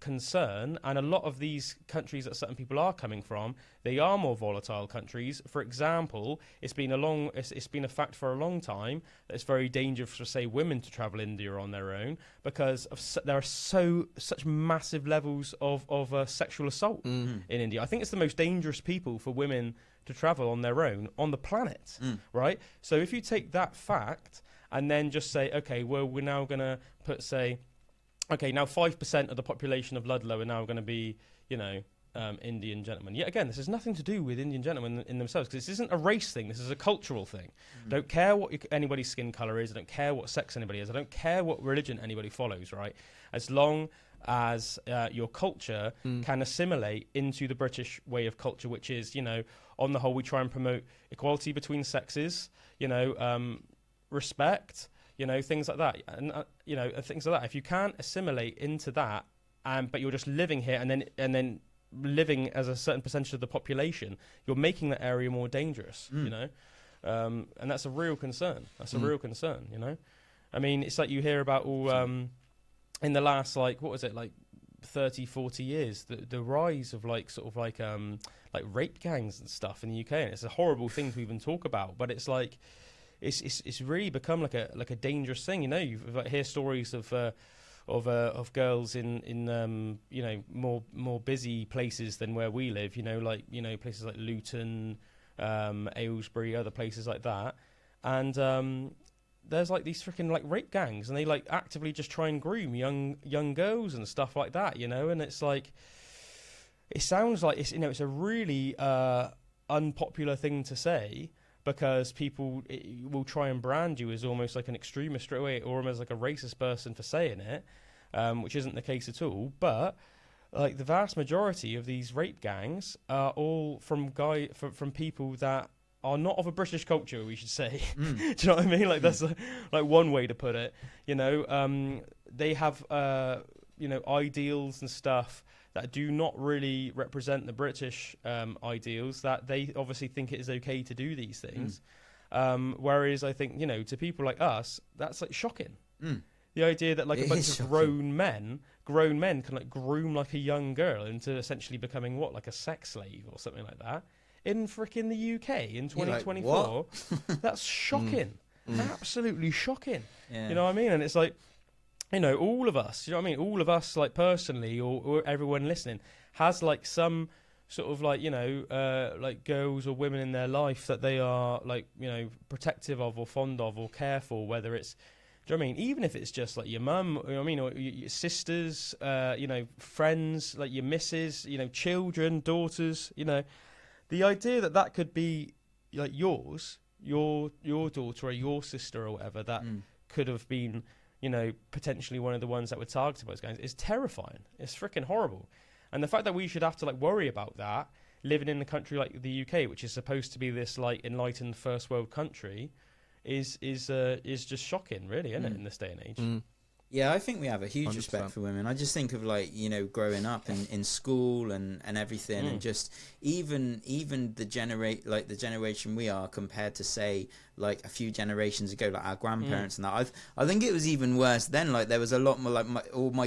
concern, and a lot of these countries that certain people are coming from, they are more volatile countries. For example, it's been a fact for a long time that it's very dangerous for, say, women to travel India on their own because there are such massive levels of sexual assault in India. I think it's the most dangerous people for women to travel on their own on the planet, right? So if you take that fact and then just say, okay, well, we're now going to put, say, okay, now 5% of the population of Ludlow are now going to be, Indian gentlemen. Yet again, this has nothing to do with Indian gentlemen in themselves, because this isn't a race thing. This is a cultural thing. I don't care what anybody's skin colour is. I don't care what sex anybody is. I don't care what religion anybody follows, right? As long as your culture can assimilate into the British way of culture, which is, on the whole, we try and promote equality between sexes, respect, things like that, and things like that. If you can't assimilate into that, but you're just living here and then living as a certain percentage of the population, you're making that area more dangerous. And that's a real concern. That's a real concern. I mean, it's like you hear about all in the last, like, what was it, like 30, 40 years, the rise of like rape gangs and stuff in the UK, and it's a horrible thing to even talk about, but it's like it's really become like a dangerous thing. You know, you've like hear stories of girls in you know, more busy places than where we live. You know, like, you know, places like Luton, Aylesbury, other places like that, and there's like these freaking like rape gangs, and they like actively just try and groom young girls and stuff like that, you know. And it's like, it sounds like it's, you know, it's a really unpopular thing to say, because people will try and brand you as almost like an extremist straight away, or almost like a racist person for saying it, which isn't the case at all. But like the vast majority of these rape gangs are all from people that are not of a British culture, we should say. Do you know what I mean? Like that's like one way to put it. You know, they have you know, ideals and stuff that do not really represent the British ideals. That they obviously think it is okay to do these things. Whereas I think, you know, to people like us, that's like shocking. The idea that like a bunch of grown men can like groom like a young girl into essentially becoming what, like a sex slave or something like that. In frickin' the UK in 2024, like, that's shocking. Absolutely shocking. Yeah. You know what I mean? And it's like, you know, all of us, you know what I mean? All of us, like personally, or everyone listening, has like some sort of like, you know, like girls or women in their life that they are like, you know, protective of or fond of or care for, whether it's, do you know what I mean? Even if it's just like your mum, you know what I mean, or your sisters, you know, friends, like your missus, you know, children, daughters, you know. The idea that could be like yours, your daughter or your sister or whatever, that could have been, you know, potentially one of the ones that were targeted by those guys is terrifying. It's freaking horrible. And the fact that we should have to like worry about that living in a country like the UK, which is supposed to be this like enlightened first world country, is just shocking, really, isn't it, in this day and age? Yeah, I think we have a huge 100%. respect for women. I just think of like, you know, growing up in school and everything, and just even the generation we are compared to say like a few generations ago, like our grandparents and that. I think it was even worse then. Like there was a lot more like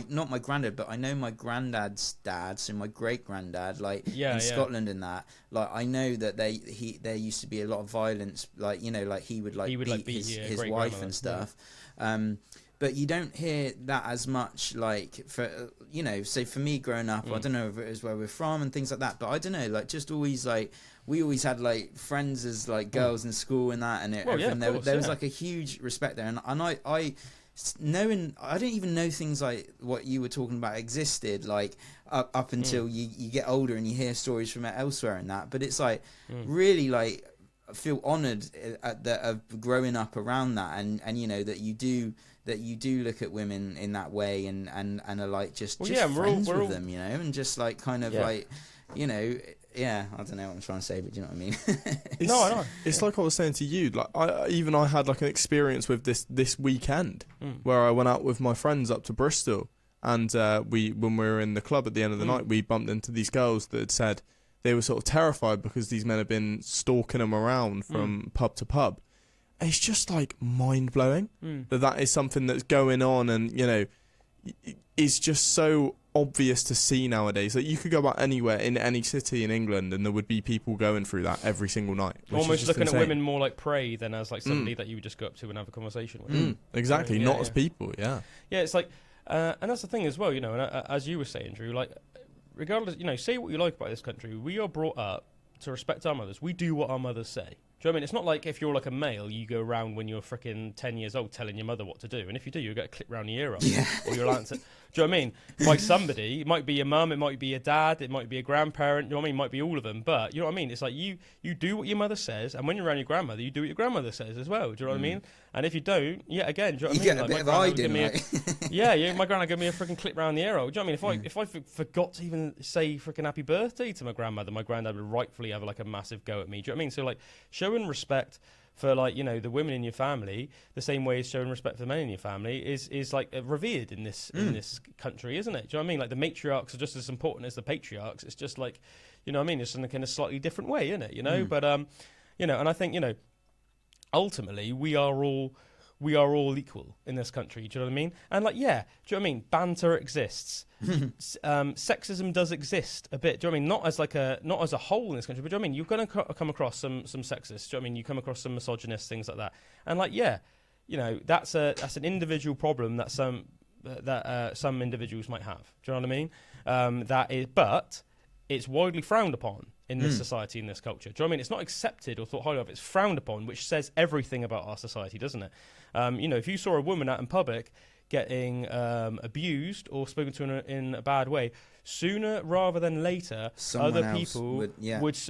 not my granddad, but I know my granddad's dad, so my great granddad, like in Scotland and that. Like I know that there used to be a lot of violence. Like, you know, like he would beat his wife and stuff. Yeah. But you don't hear that as much, like, for, you know, say for me growing up, I don't know if it was where we're from and things like that, but I don't know, like, just always, like, we always had, like, friends as, like, girls in school and that, and everything. There was, like, a huge respect there, and I didn't even know things like what you were talking about existed, like, up until you get older and you hear stories from elsewhere and that, but it's, like, really, like, I feel honoured of growing up around that, and you know, that you do look at women in that way and are like just friends with them, you know, and just like kind of like, you know, I don't know what I'm trying to say, but do you know what I mean? No, I know. It's like I was saying to you, like I had like an experience with this weekend where I went out with my friends up to Bristol, and when we were in the club at the end of the night, we bumped into these girls that had said they were sort of terrified because these men had been stalking them around from pub to pub. It's just like mind-blowing that is something that's going on, and you know, it's just so obvious to see nowadays that you could go out anywhere in any city in England and there would be people going through that every single night. Almost looking at women more like prey than as like somebody that you would just go up to and have a conversation with. Exactly, not as people. Yeah, it's like, and that's the thing as well, you know. And as you were saying, Drew, like, regardless, you know, say what you like about this country, we are brought up to respect our mothers. We do what our mothers say. Do you know what I mean? It's not like if you're like a male, you go around when you're freaking 10 years old telling your mother what to do. And if you do, you'll get a clip round the ear up. Or you'll answer. Do you know what I mean? By somebody. It might be your mum, it might be your dad, it might be a grandparent, you know what I mean? It might be all of them. But, you know what I mean? It's like you do what your mother says, and when you're around your grandmother, you do what your grandmother says as well. Do you know what I mean? And if you don't, again, do you know what I mean? You get a bit of hiding, my granddad gave me a freaking clip round the ear. Do you know what I mean? If I forgot to even say freaking happy birthday to my grandmother, my granddad would rightfully have like a massive go at me. Do you know what I mean? So like showing respect for like, you know, the women in your family, the same way as showing respect for the men in your family is like revered in this country, isn't it? Do you know what I mean? Like the matriarchs are just as important as the patriarchs. It's just like, you know what I mean? It's in a kind of slightly different way, isn't it? You know, but you know, and I think, you know, ultimately we are all we are all equal in this country. Do you know what I mean? And like, yeah, do you know what I mean? Banter exists. Sexism does exist a bit. Do you know what I mean? Not as a whole in this country, but do you know what I mean? You're going to come across some sexists. Do you know what I mean? You come across some misogynists, things like that. And like, yeah, you know, that's an individual problem that some individuals might have. Do you know what I mean? But it's widely frowned upon in this society, in this culture. Do you know what I mean? It's not accepted or thought highly of. It's frowned upon, which says everything about our society, doesn't it? You know, if you saw a woman out in public getting abused or spoken to in a bad way, sooner rather than later, other people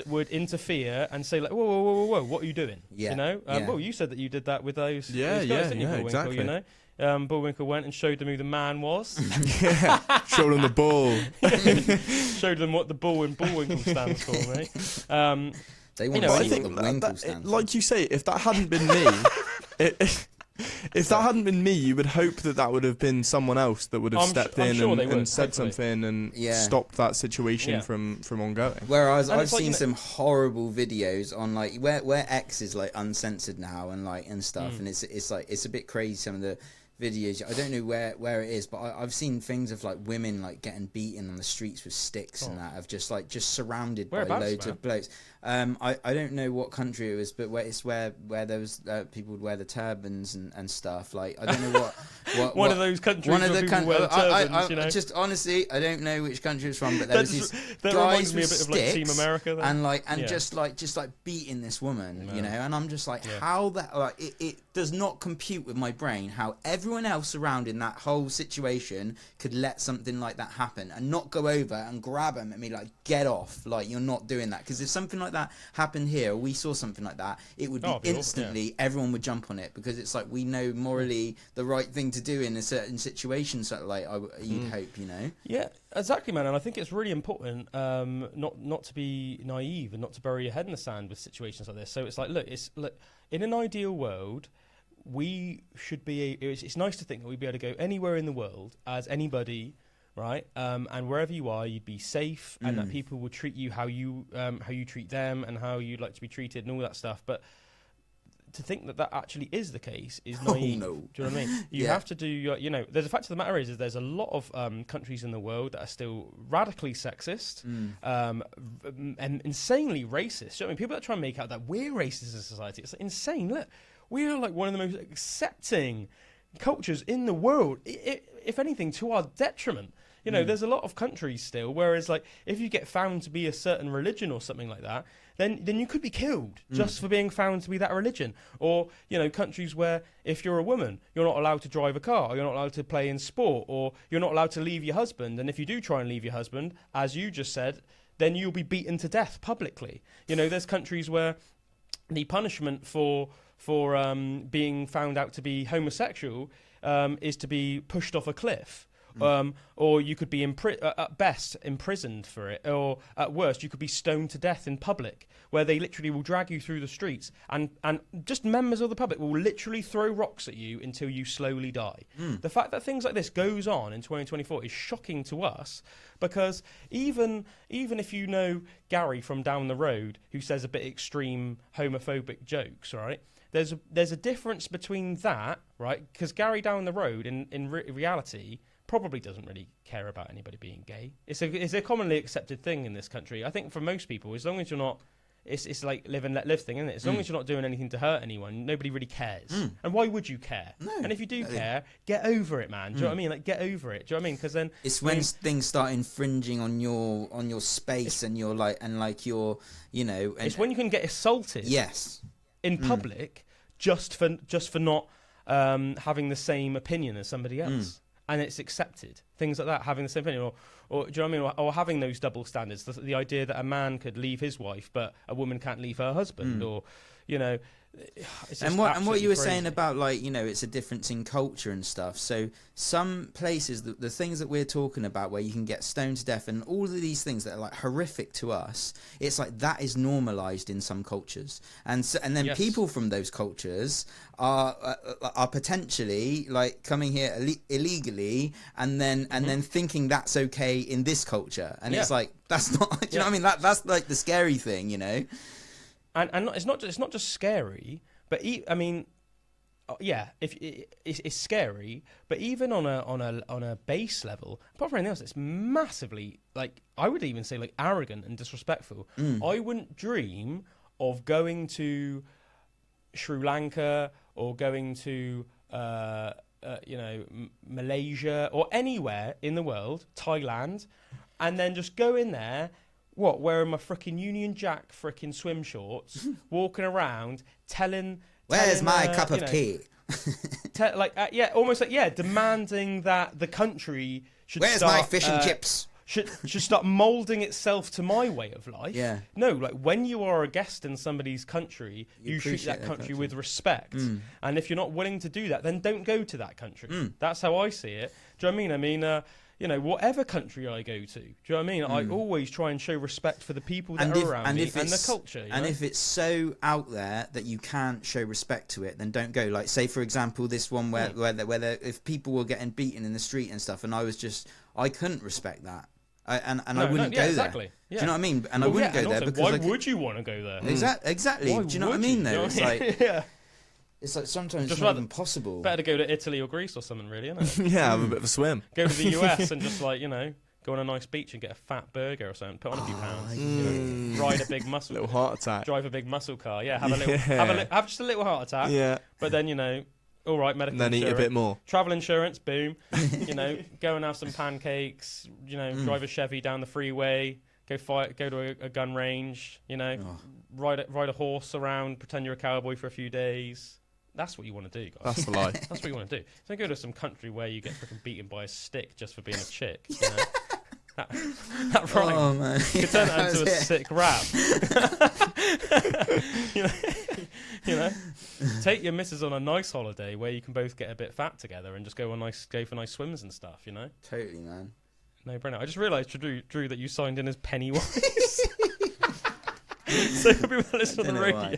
would interfere and say like, whoa, what are you doing? Yeah. You know, well, you said that you did that with those guys, didn't you, Bullwinkle, exactly. You know, Bullwinkle went and showed them who the man was. Showed them the ball. Showed them what the bull in Bullwinkle stands for, mate. They want to see what the Winkle stands for. Like you say, if that hadn't been me, if that hadn't been me, you would hope that would have been someone else that would have stepped in and said something and stopped that situation from ongoing. Whereas I've seen some horrible videos on like where X is like uncensored now and stuff, and it's a bit crazy, some of the videos. I don't know where it is, but I've seen things of like women like getting beaten on the streets with sticks and that, of just surrounded by loads of blokes. I don't know what country it was, but where there was people would wear the turbans and stuff. Like I don't know what one of those countries. One of the countries wear the turbans, you know? Just honestly, I don't know which country it's from, but there was these guys with sticks, like Team America, then. just beating this woman, you know. And I'm just like, how that it does not compute with my brain how everyone else around in that whole situation could let something like that happen and not go over and grab him and be like, get off, like you're not doing that. Because if something like that happened here, or we saw something like that, it would be instantly everyone would jump on it, because it's like we know morally the right thing to do in a certain situation. So like you'd hope, you know. Yeah, exactly, man. And I think it's really important not to be naive and not to bury your head in the sand with situations like this. So it's like, look, in an ideal world, we should be. It's nice to think that we'd be able to go anywhere in the world as anybody, right? And wherever you are, you'd be safe, and that people would treat you how you treat them, and how you'd like to be treated, and all that stuff. But to think that actually is the case is naive. Oh, no. Do you know what I mean? You have to do your, you know, there's a fact of the matter is there's a lot of countries in the world that are still radically sexist, and insanely racist. Do you know what I mean? People that try and make out that we're racist as a society, it's like insane. Look, we are like one of the most accepting cultures in the world, if anything, to our detriment. You know, there's a lot of countries still, whereas like if you get found to be a certain religion or something like that, then you could be killed just for being found to be that religion. Or, you know, countries where if you're a woman, you're not allowed to drive a car, or you're not allowed to play in sport, or you're not allowed to leave your husband. And if you do try and leave your husband, as you just said, then you'll be beaten to death publicly. You know, there's countries where the punishment for being found out to be homosexual is to be pushed off a cliff. Or you could be at best imprisoned for it, or at worst you could be stoned to death in public, where they literally will drag you through the streets, and just members of the public will literally throw rocks at you until you slowly die. The fact that things like this goes on in 2024 is shocking to us, because even if you know Gary from down the road who says a bit extreme homophobic jokes, right? There's a difference between that, right? Because Gary down the road in reality probably doesn't really care about anybody being gay. It's a commonly accepted thing in this country. I think for most people, as long as you're not, it's like live and let live thing, isn't it? As long as you're not doing anything to hurt anyone, nobody really cares. And why would you care? No. And if you do care, get over it, man. Do you know what I mean? Like, get over it. Do you know what I mean? Because then it's when things start infringing on your space and your your, you know. And it's when you can get assaulted. Yes. In public, just for not having the same opinion as somebody else. And it's accepted. Things like that, having the same opinion, or do you know what I mean? Or having those double standards. The idea that a man could leave his wife, but a woman can't leave her husband, or, you know. It's and what you were saying about, like, you know, it's a difference in culture and stuff. So some places, the things that we're talking about, where you can get stoned to death and all of these things that are like horrific to us, it's like that is normalized in some cultures, and then people from those cultures are potentially like coming here illegally, and then thinking that's okay in this culture, and it's like that's not. Do you know what I mean? That's like the scary thing, you know. And it's not just scary, but I mean, it's scary, but even on a base level, apart from anything else, it's massively, like, I would even say, like, arrogant and disrespectful. I wouldn't dream of going to Sri Lanka or going to Malaysia or anywhere in the world, Thailand, and then just go in there, wearing my frickin' Union Jack frickin' swim shorts, walking around telling Where's my cup of tea? demanding that the country should Where's start, my fish and chips? Should start moulding itself to my way of life. Yeah. No, like, when you are a guest in somebody's country, you treat that country with respect. And if you're not willing to do that, then don't go to that country. That's how I see it. Do you know what I mean? I mean, whatever country I go to, do you know what I mean? I always try and show respect for the people that are around me and the culture. You know? If it's so out there that you can't show respect to it, then don't go. Like, say, for example, this one where if people were getting beaten in the street and stuff, and I couldn't respect that. I wouldn't go exactly. there. Do you know what I mean? And I wouldn't go there because... Why would you want to go there? Exactly. Do you know what I mean, though? It's like... It's like sometimes it's not even possible. Better to go to Italy or Greece or something, really, isn't it? Yeah, have a bit of a swim. Go to the US and just, like, go on a nice beach and get a fat burger or something, put on a few pounds, ride a big muscle... little heart attack. Drive a big muscle car, have just a little heart attack. Yeah. But then, all right, medical and then insurance. Eat a bit more. Travel insurance, boom. Go and have some pancakes. Drive a Chevy down the freeway. Go to a gun range. Ride a horse around. Pretend you're a cowboy for a few days. That's what you want to do, guys. That's the life. That's what you want to do. Don't go to some country where you get freaking beaten by a stick just for being a chick. That rhyme. Oh, man. Could turn that into a sick rap. Take your missus on a nice holiday where you can both get a bit fat together and just go for nice swims and stuff. Totally, man. No, Brennan. I just realised, Drew, that you signed in as Pennywise. So people that listen on the radio,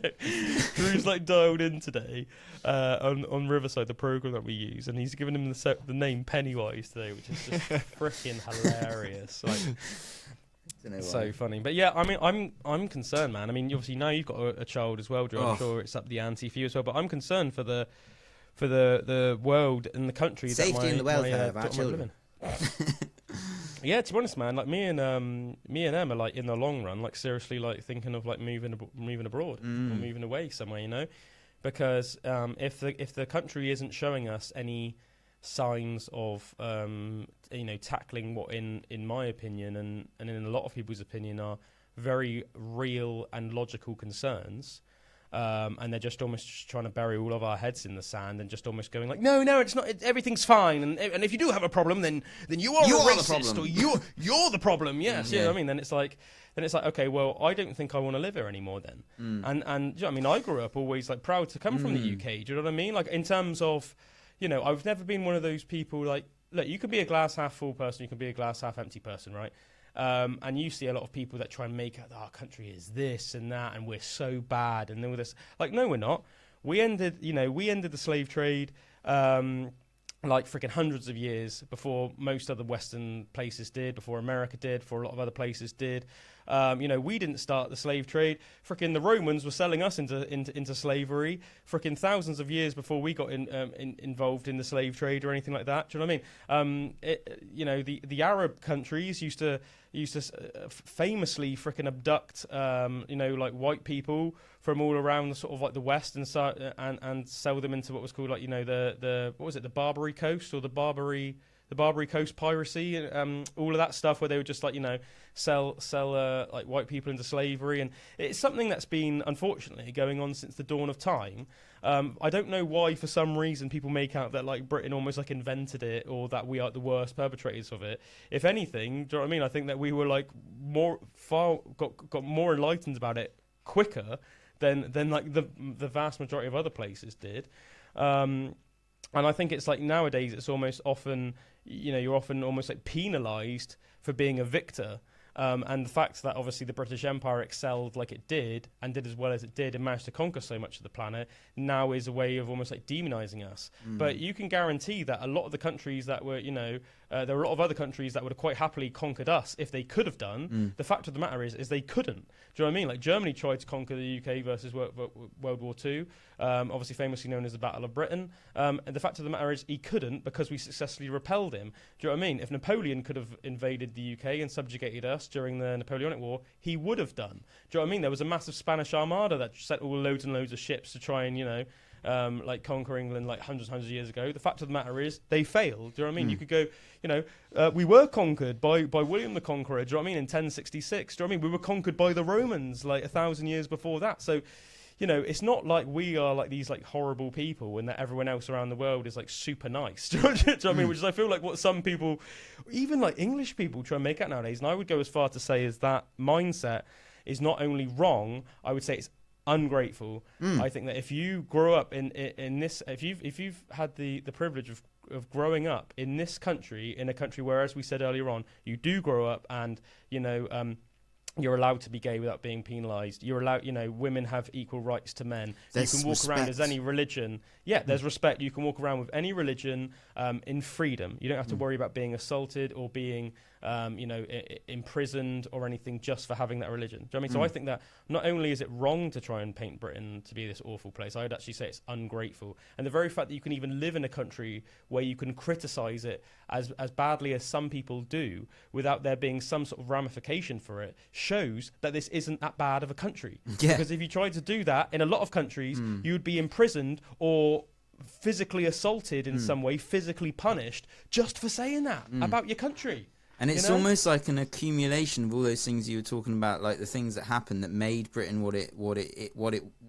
Drew's like dialed in today on Riverside, the program that we use, and he's given him the name Pennywise today, which is just freaking hilarious. Like, so funny. But yeah, I mean, I'm concerned, man. I mean, obviously now you've got a child as well, Drew. I'm sure it's up the ante for you as well. But I'm concerned for the world and the country. Safety and the welfare of our children. Yeah, to be honest, man, like me and Em are, like, in the long run, like, seriously, like, thinking of, like, moving abroad or moving away somewhere, because if the country isn't showing us any signs of tackling what in my opinion and in a lot of people's opinion are very real and logical concerns. And they're just almost trying to bury all of our heads in the sand and just almost going like, no, it's not. Everything's fine. And if you do have a problem, then you are a racist or you're the problem. Yes, yeah. I mean, then it's like, okay, well, I don't think I want to live here anymore then. And do you know what I mean, I grew up always like proud to come from the UK. Do you know what I mean? Like, in terms of, I've never been one of those people like, look, you can be a glass half full person, you can be a glass half empty person, right? And you see a lot of people that try and make out that our country is this and that, and we're so bad, and all this. Like, no, we're not. We ended the slave trade, like freaking hundreds of years before most other Western places did, before America did, before a lot of other places did. We didn't start the slave trade. Freaking the Romans were selling us into slavery. Freaking thousands of years before we got involved in the slave trade or anything like that. Do you know what I mean? The Arab countries used to famously freaking abduct, like white people from all around the sort of like the West and sell them into what was called like the what was it, the Barbary Coast or the Barbary Coast piracy, all of that stuff where they would just like sell like white people into slavery, and it's something that's been unfortunately going on since the dawn of time. I don't know why, for some reason, people make out that like Britain almost like invented it or that we are the worst perpetrators of it. If anything, do you know what I mean? I think that we were like got more enlightened about it quicker than like the vast majority of other places did. And I think it's like nowadays it's almost often, you're often almost like penalised for being a victor. And the fact that obviously the British Empire excelled like it did and did as well as it did and managed to conquer so much of the planet now is a way of almost like demonizing us. But you can guarantee that a lot of the countries that were, there were a lot of other countries that would have quite happily conquered us if they could have done. The fact of the matter is they couldn't. Do you know what I mean? Like Germany tried to conquer the UK versus World War II, obviously famously known as the Battle of Britain. And the fact of the matter is he couldn't because we successfully repelled him. Do you know what I mean? If Napoleon could have invaded the UK and subjugated us during the Napoleonic War, he would have done. Do you know what I mean? There was a massive Spanish armada that sent all loads and loads of ships to try and, like conquer England like hundreds of years ago. The fact of the matter is they failed. Do you know what I mean? You could go, we were conquered by William the Conqueror. Do you know what I mean? In 1066. Do you know what I mean? We were conquered by the Romans like 1,000 years before that. So, it's not like we are like these like horrible people and that everyone else around the world is like super nice. Do you know what I mean? Which is, I feel like what some people, even like English people, try and make out nowadays. And I would go as far to say is that mindset is not only wrong, I would say it's ungrateful. I think that if you grow up in this, if you've had the privilege of growing up in this country, in a country where, as we said earlier on, you do grow up and you're allowed to be gay without being penalised. You're allowed, women have equal rights to men. There's you can walk around as any religion. Yeah, there's respect. You can walk around with any religion in freedom. You don't have to worry about being assaulted or being, imprisoned or anything just for having that religion. Do you know what I mean? So I think that not only is it wrong to try and paint Britain to be this awful place, I would actually say it's ungrateful. And the very fact that you can even live in a country where you can criticise it as badly as some people do without there being some sort of ramification for it shows that this isn't that bad of a country. Yeah. Because if you tried to do that in a lot of countries, you would be imprisoned or physically assaulted in some way, physically punished just for saying that about your country. And it's almost like an accumulation of all those things you were talking about, like the things that happened that made Britain what it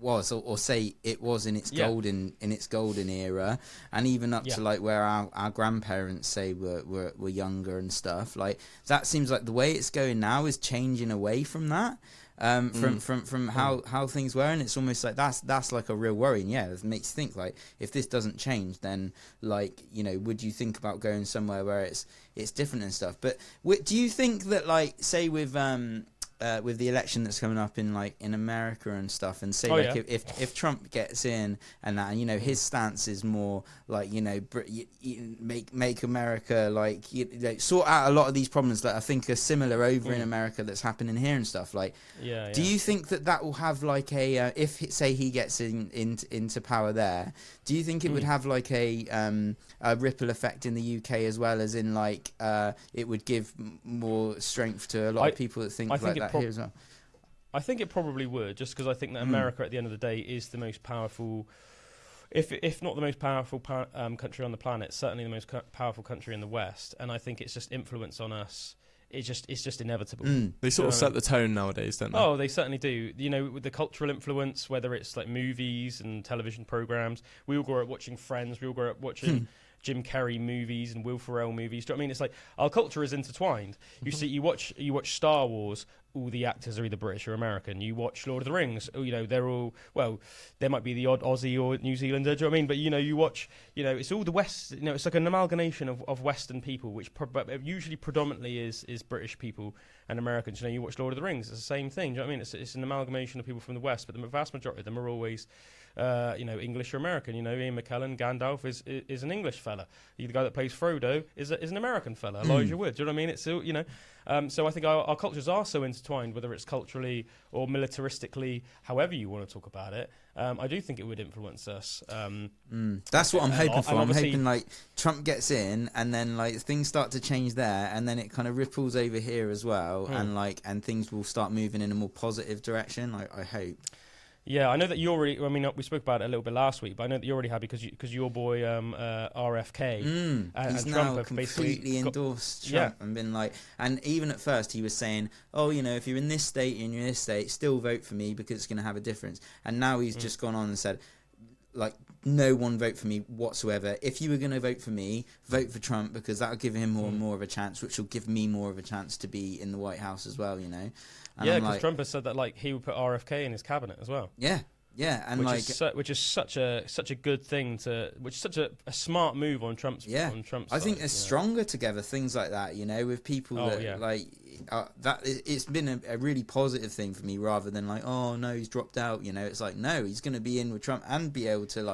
was, or say it was in its golden era, and even up to like where our grandparents say were younger and stuff. Like that seems like the way it's going now is changing away from that. From how things were, and it's almost like that's like a real worry. And it makes you think, like, if this doesn't change, then like, would you think about going somewhere where it's different and stuff? But do you think that, like, say with the election that's coming up in America and stuff, and say if Trump gets in and that, and his stance is more like make America like sort out a lot of these problems that I think are similar over in America that's happening here and stuff. Like, do you think that will have like a if say he gets into power there? Do you think it would have like a ripple effect in the UK as well, as in like it would give more strength to a lot of people that think like that here as well? I think it probably would, just because I think that America at the end of the day is the most powerful, if not the most powerful country on the planet, certainly the most powerful country in the West, and I think it's just influence on us. It's just inevitable. They sort of set the tone nowadays, don't they? Oh, they certainly do. With the cultural influence, whether it's like movies and television programs, we all grew up watching Friends. We all grew up watching Jim Carrey movies and Will Ferrell movies. Do you know what I mean? It's like our culture is intertwined. You watch Star Wars. All the actors are either British or American. You watch Lord of the Rings. They're all, well, there might be the odd Aussie or New Zealander. Do you know what I mean? But you watch. It's all the West. It's like an amalgamation of Western people, which usually predominantly is British people and Americans. You watch Lord of the Rings. It's the same thing. Do you know what I mean? It's an amalgamation of people from the West, but the vast majority of them are always English or American. Ian McKellen, Gandalf is an English fella. The guy that plays Frodo is an American fella. Elijah Wood. Do you know what I mean? It's so I think our cultures are so intertwined, whether it's culturally or militaristically, however you want to talk about it. I do think it would influence us. That's what I'm hoping for. I'm hoping like Trump gets in, and then like things start to change there, and then it kind of ripples over here as well, and things will start moving in a more positive direction. I hope. Yeah, I know that you're already. I mean, we spoke about it a little bit last week, but I know that you're already happy because your boy RFK he's and now Trump completely endorsed Trump and been like, and even at first he was saying, if you're in this state and you're in this state, still vote for me because it's going to have a difference. And now he's just gone on and said, like, no one vote for me whatsoever. If you were going to vote for me, vote for Trump, because that'll give him more and more of a chance, which will give me more of a chance to be in the White House as well. And because Trump has said that like he would put RFK in his cabinet as well. Yeah. Yeah, and which is such a good thing which is such a smart move on Trump's. Yeah, on Trump's I think side, they're stronger together. Things like that, with people that it's been a really positive thing for me, rather than like, oh no, he's dropped out. It's like, no, he's going to be in with Trump and be able to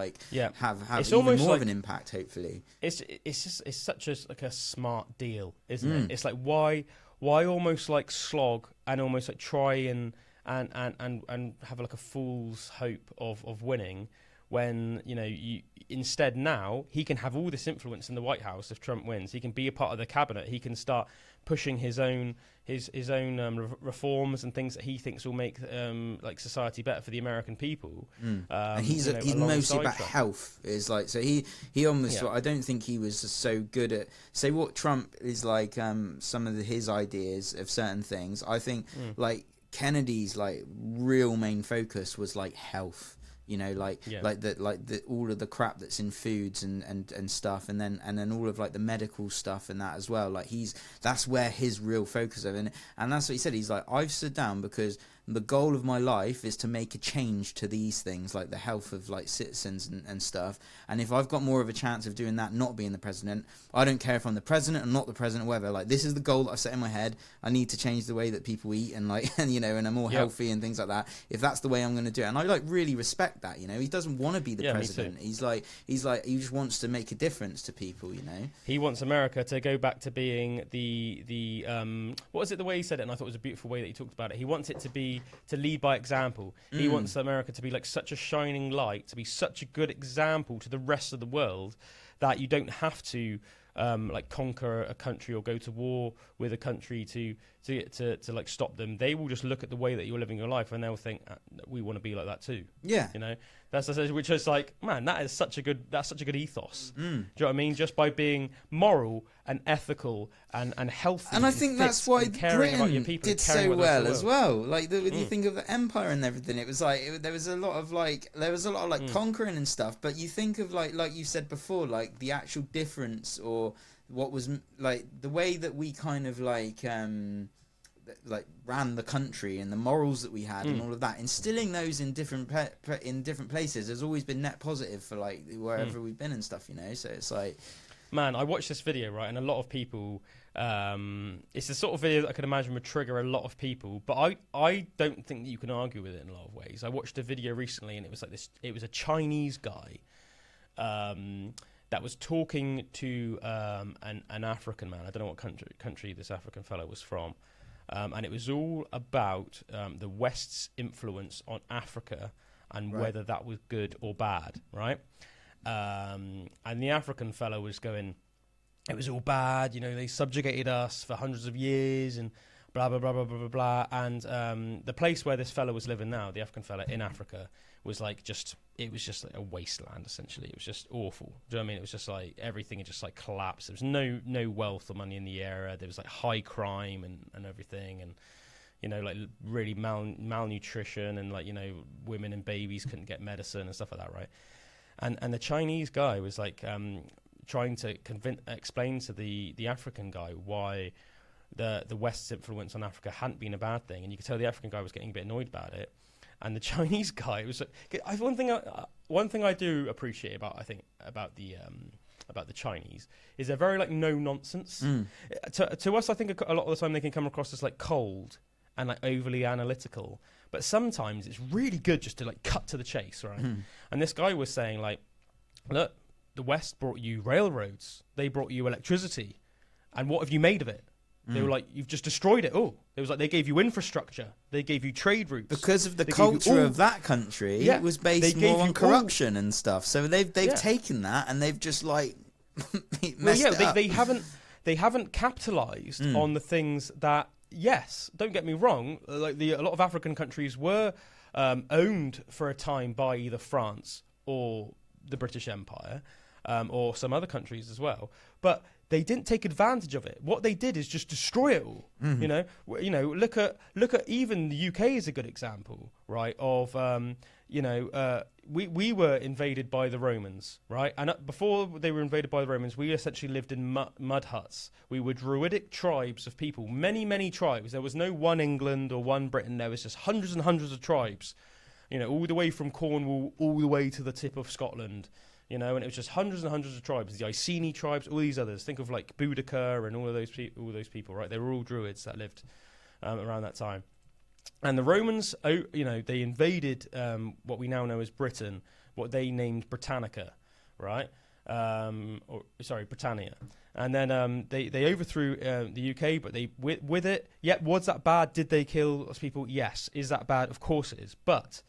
have it's even more of an impact. Hopefully, it's such a smart deal, isn't it? It's like why almost like slog and almost like try and have like a fool's hope of winning, when you instead now he can have all this influence in the White House if Trump wins. He can be a part of the cabinet. He can start pushing his own reforms and things that he thinks will make society better for the American people. And he's mostly about health. Is like, so he almost. I don't think he was so good at say what Trump is like. Some of his ideas of certain things. I think like Kennedy's like real main focus was like health. All of the crap that's in foods and stuff, and then all of like the medical stuff and that as well. Like that's where his real focus of it, and that's what he said. He's like, I've stood down because the goal of my life is to make a change to these things, like the health of like citizens and stuff. And if I've got more of a chance of doing that, not being the president, I don't care if I'm the president or not the president, or whatever. Like, this is the goal that I've set in my head. I need to change the way that people eat and and are more healthy and things like that. If that's the way I'm going to do it, and I like really respect that. He doesn't want to be the president. He's like he just wants to make a difference to people. He wants America to go back to being the what was it, the way he said it, and I thought it was a beautiful way that he talked about it. He wants it to lead by example. He wants America to be like such a shining light, to be such a good example to the rest of the world, that you don't have to conquer a country or go to war with a country to like stop them. They will just look at the way that you're living your life and they'll think, we want to be like that too. Yeah, that's which is like, man, that's such a good ethos. Do you know what I mean? Just by being moral and ethical and healthy. And I think that's why Britain did so well as well. Like when you think of the empire and everything, it was like there was a lot of conquering and stuff. But you think of like you said before, like the actual difference, or what was like the way that we kind of like ran the country and the morals that we had and all of that, instilling those in different places has always been net positive for like wherever we've been and stuff. So it's like, man, I watched this video, right, and a lot of people, it's the sort of video that I could imagine would trigger a lot of people, but I don't think that you can argue with it in a lot of ways. I watched a video recently, and it was like this. It was a Chinese guy that was talking to an African man. I don't know what country this African fellow was from, and it was all about the West's influence on Africa and whether that was good or bad, right? And the African fellow was going, it was all bad, they subjugated us for hundreds of years and blah, blah, blah, blah, blah, blah, blah. And the place where this fellow was living now, the African fellow in Africa, was like it was just like a wasteland, essentially. It was just awful. Do you know what I mean? It was just like everything had just like collapsed. There was no wealth or money in the area. There was like high crime and everything. And like really malnutrition, and like, women and babies couldn't get medicine and stuff like that, right? And the Chinese guy was like trying to explain to the African guy why the West's influence on Africa hadn't been a bad thing, and you could tell the African guy was getting a bit annoyed about it. And the Chinese guy was like, one thing I do appreciate about the Chinese is they're very like no nonsense. To us, I think a lot of the time they can come across as like cold and like overly analytical, but sometimes it's really good just to like cut to the chase, right? And this guy was saying like, look, the West brought you railroads, they brought you electricity, and what have you made of it? They were like, you've just destroyed it all. It was like they gave you infrastructure, they gave you trade routes. Because of the culture of that country, it was based more on corruption and stuff. So they've taken that and they've just like messed it up. They haven't capitalized on the things that, yes, don't get me wrong, like a lot of African countries were owned for a time by either France or the British Empire, or some other countries as well. But they didn't take advantage of it. What they did is just destroy it all. Look at even the UK is a good example, right? Of we were invaded by the Romans, right? And before they were invaded by the Romans, we essentially lived in mud huts. We were druidic tribes of people, many tribes. There was no one England or one Britain. There was just hundreds and hundreds of tribes. you know, all the way from Cornwall all the way to the tip of Scotland. You know, and it was just hundreds and hundreds of tribes. The Iceni tribes, all these others. Think of like Boudica and all those people, right? They were all Druids that lived around that time. And the Romans, you know, they invaded what we now know as Britain, what they named Britannica, right? Britannia. And then they overthrew the UK, but they with it. Yeah, was that bad? Did they kill lots of people? Yes. Is that bad? Of course it is. But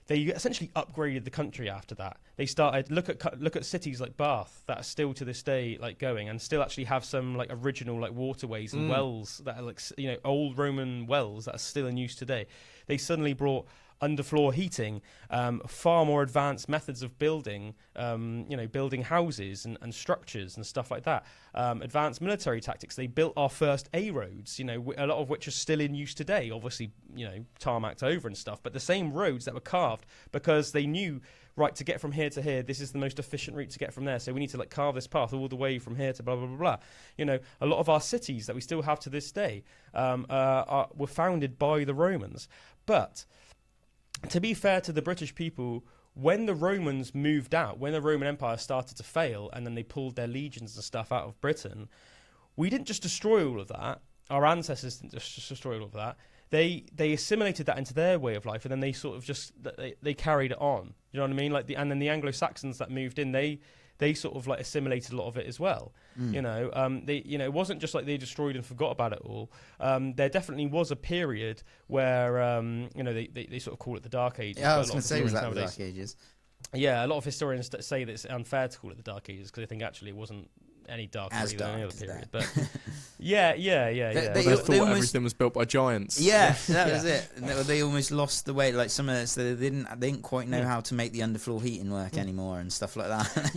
they essentially upgraded the country after that. They started look at cities like Bath that are still to this day like going and still actually have some like original like waterways and wells that are like, you know, old Roman wells that are still in use today. They suddenly brought underfloor heating, far more advanced methods of building, you know, building houses and structures and stuff like that. Advanced military tactics. They built our first A roads, you know, a lot of which are still in use today. Obviously, you know, tarmacked over and stuff, but the same roads that were carved because they knew, right, to get from here to here, this is the most efficient route to get from there. So we need to like carve this path all the way from here to blah, blah, blah, blah. You know, a lot of our cities that we still have to this day were founded by the Romans. But to be fair to the British people, when the Romans moved out, when the Roman Empire started to fail and then they pulled their legions and stuff out of Britain, we didn't just destroy all of that. Our ancestors didn't just destroy all of that. They assimilated that into their way of life, and then they sort of just they carried it on. You know what I mean? Like and then the Anglo-Saxons that moved in, they sort of like assimilated a lot of it as well. You know, it wasn't just like they destroyed and forgot about it all. There definitely was a period where, you know, they sort of call it the Dark Ages. Yeah, I was going to say, was that the Dark Ages? Yeah, a lot of historians say that it's unfair to call it the Dark Ages because I think actually it wasn't any darker than any other period. But yeah. They thought everything was built by giants. Yeah, that was it. They almost lost the way. Like some of it, so they didn't quite know how to make the underfloor heating work anymore and stuff like that.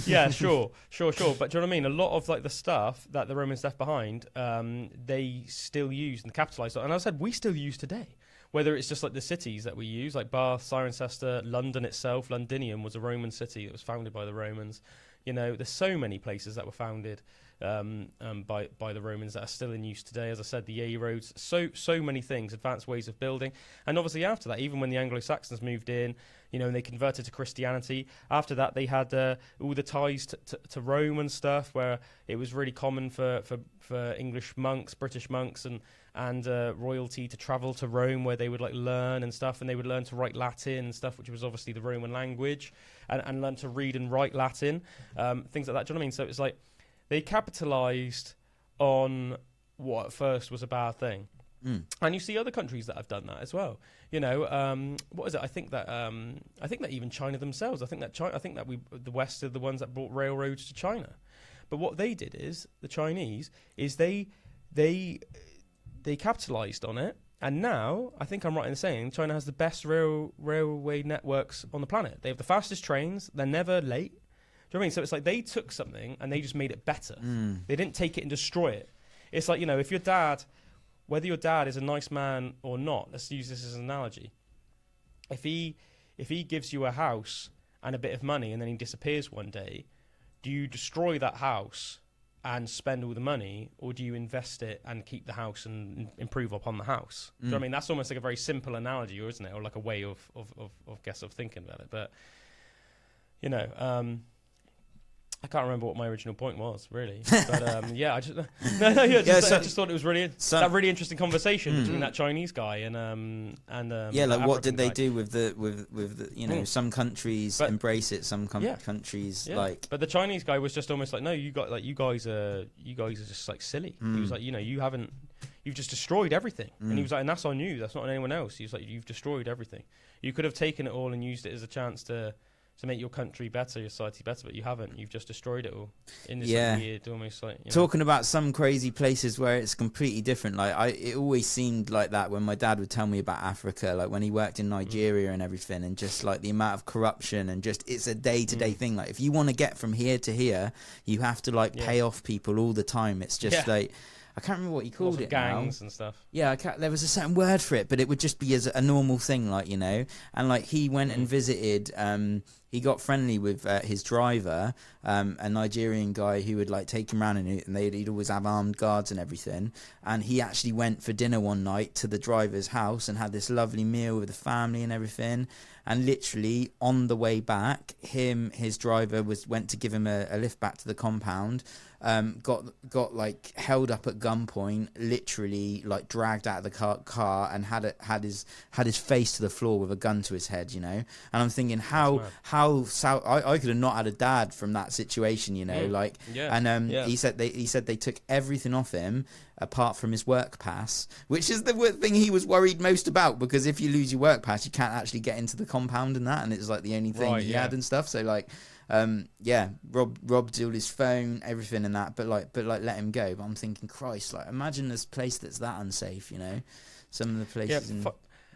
yeah, sure. But do you know what I mean? A lot of like the stuff that the Romans left behind, they still used and capitalized on. And as I said, we still use today. Whether it's just like the cities that we use, like Bath, Cirencester, London itself. Londinium was a Roman city that was founded by the Romans. You know, there's so many places that were founded by the Romans that are still in use today. As I said, the A roads, so many things, advanced ways of building. And obviously after that, even when the Anglo-Saxons moved in, you know, and they converted to Christianity, after that they had all the ties to Rome and stuff, where it was really common for English monks, British monks and royalty to travel to Rome, where they would like learn and stuff, and they would learn to write Latin and stuff, which was obviously the Roman language, and learn to read and write Latin, things like that. Do you know what I mean? So it's like they capitalized on what at first was a bad thing. And you see other countries that have done that as well. You know, what is it? I think that even China themselves. I think that the West are the ones that brought railroads to China. But what they did is the Chinese is they capitalized on it, and now I think I'm right in saying China has the best railway networks on the planet. They have the fastest trains. They're never late. Do you know what I mean? So it's like they took something and they just made it better. They didn't take it and destroy it. It's like, you know, if your dad, whether your dad is a nice man or not, let's use this as an analogy. If he gives you a house and a bit of money and then he disappears one day, do you destroy that house and spend all the money, or do you invest it and keep the house and improve upon the house? Do you know what I mean? That's almost like a very simple analogy, isn't it? Or like a way of thinking about it. But, you know, I can't remember what my original point was, really. But yeah, I just I just thought it was really that really interesting conversation between that Chinese guy and yeah, like what African did they guy. do with the you know, some countries embrace it, some countries like. But the Chinese guy was just almost like, no, you guys are just like silly. He was like, you know, you've just destroyed everything. And he was like, and that's on you. That's not on anyone else. He was like, you've destroyed everything. You could have taken it all and used it as a chance to make your country better, your society better, but you haven't. You've just destroyed it all in this weird, almost like, you know. Talking about some crazy places where it's completely different. Like it always seemed like that when my dad would tell me about Africa, like when he worked in Nigeria and everything, and just like the amount of corruption and just it's a day-to-day thing. Like if you want to get from here to here, you have to like pay off people all the time. It's just like. I can't remember what he called Lots of it. gangs now. and stuff. Yeah, there was a certain word for it, but it would just be as a normal thing, like, you know. And like he went and visited. He got friendly with his driver, a Nigerian guy who would like take him around, and he'd always have armed guards and everything. And he actually went for dinner one night to the driver's house and had this lovely meal with the family and everything. And literally on the way back, his driver went to give him a lift back to the compound. Got like held up at gunpoint, literally like dragged out of the car and had his face to the floor with a gun to his head, you know. And I'm thinking I could have not had a dad from that situation, you know, like. Yeah. And he said they took everything off him apart from his work pass, which is the thing he was worried most about, because if you lose your work pass, you can't actually get into the compound and that, and it's like the only thing he had and stuff. So like. Robbed all his phone, everything and that, but let him go. But I'm thinking, Christ, like, imagine this place that's that unsafe, you know. Some of the places in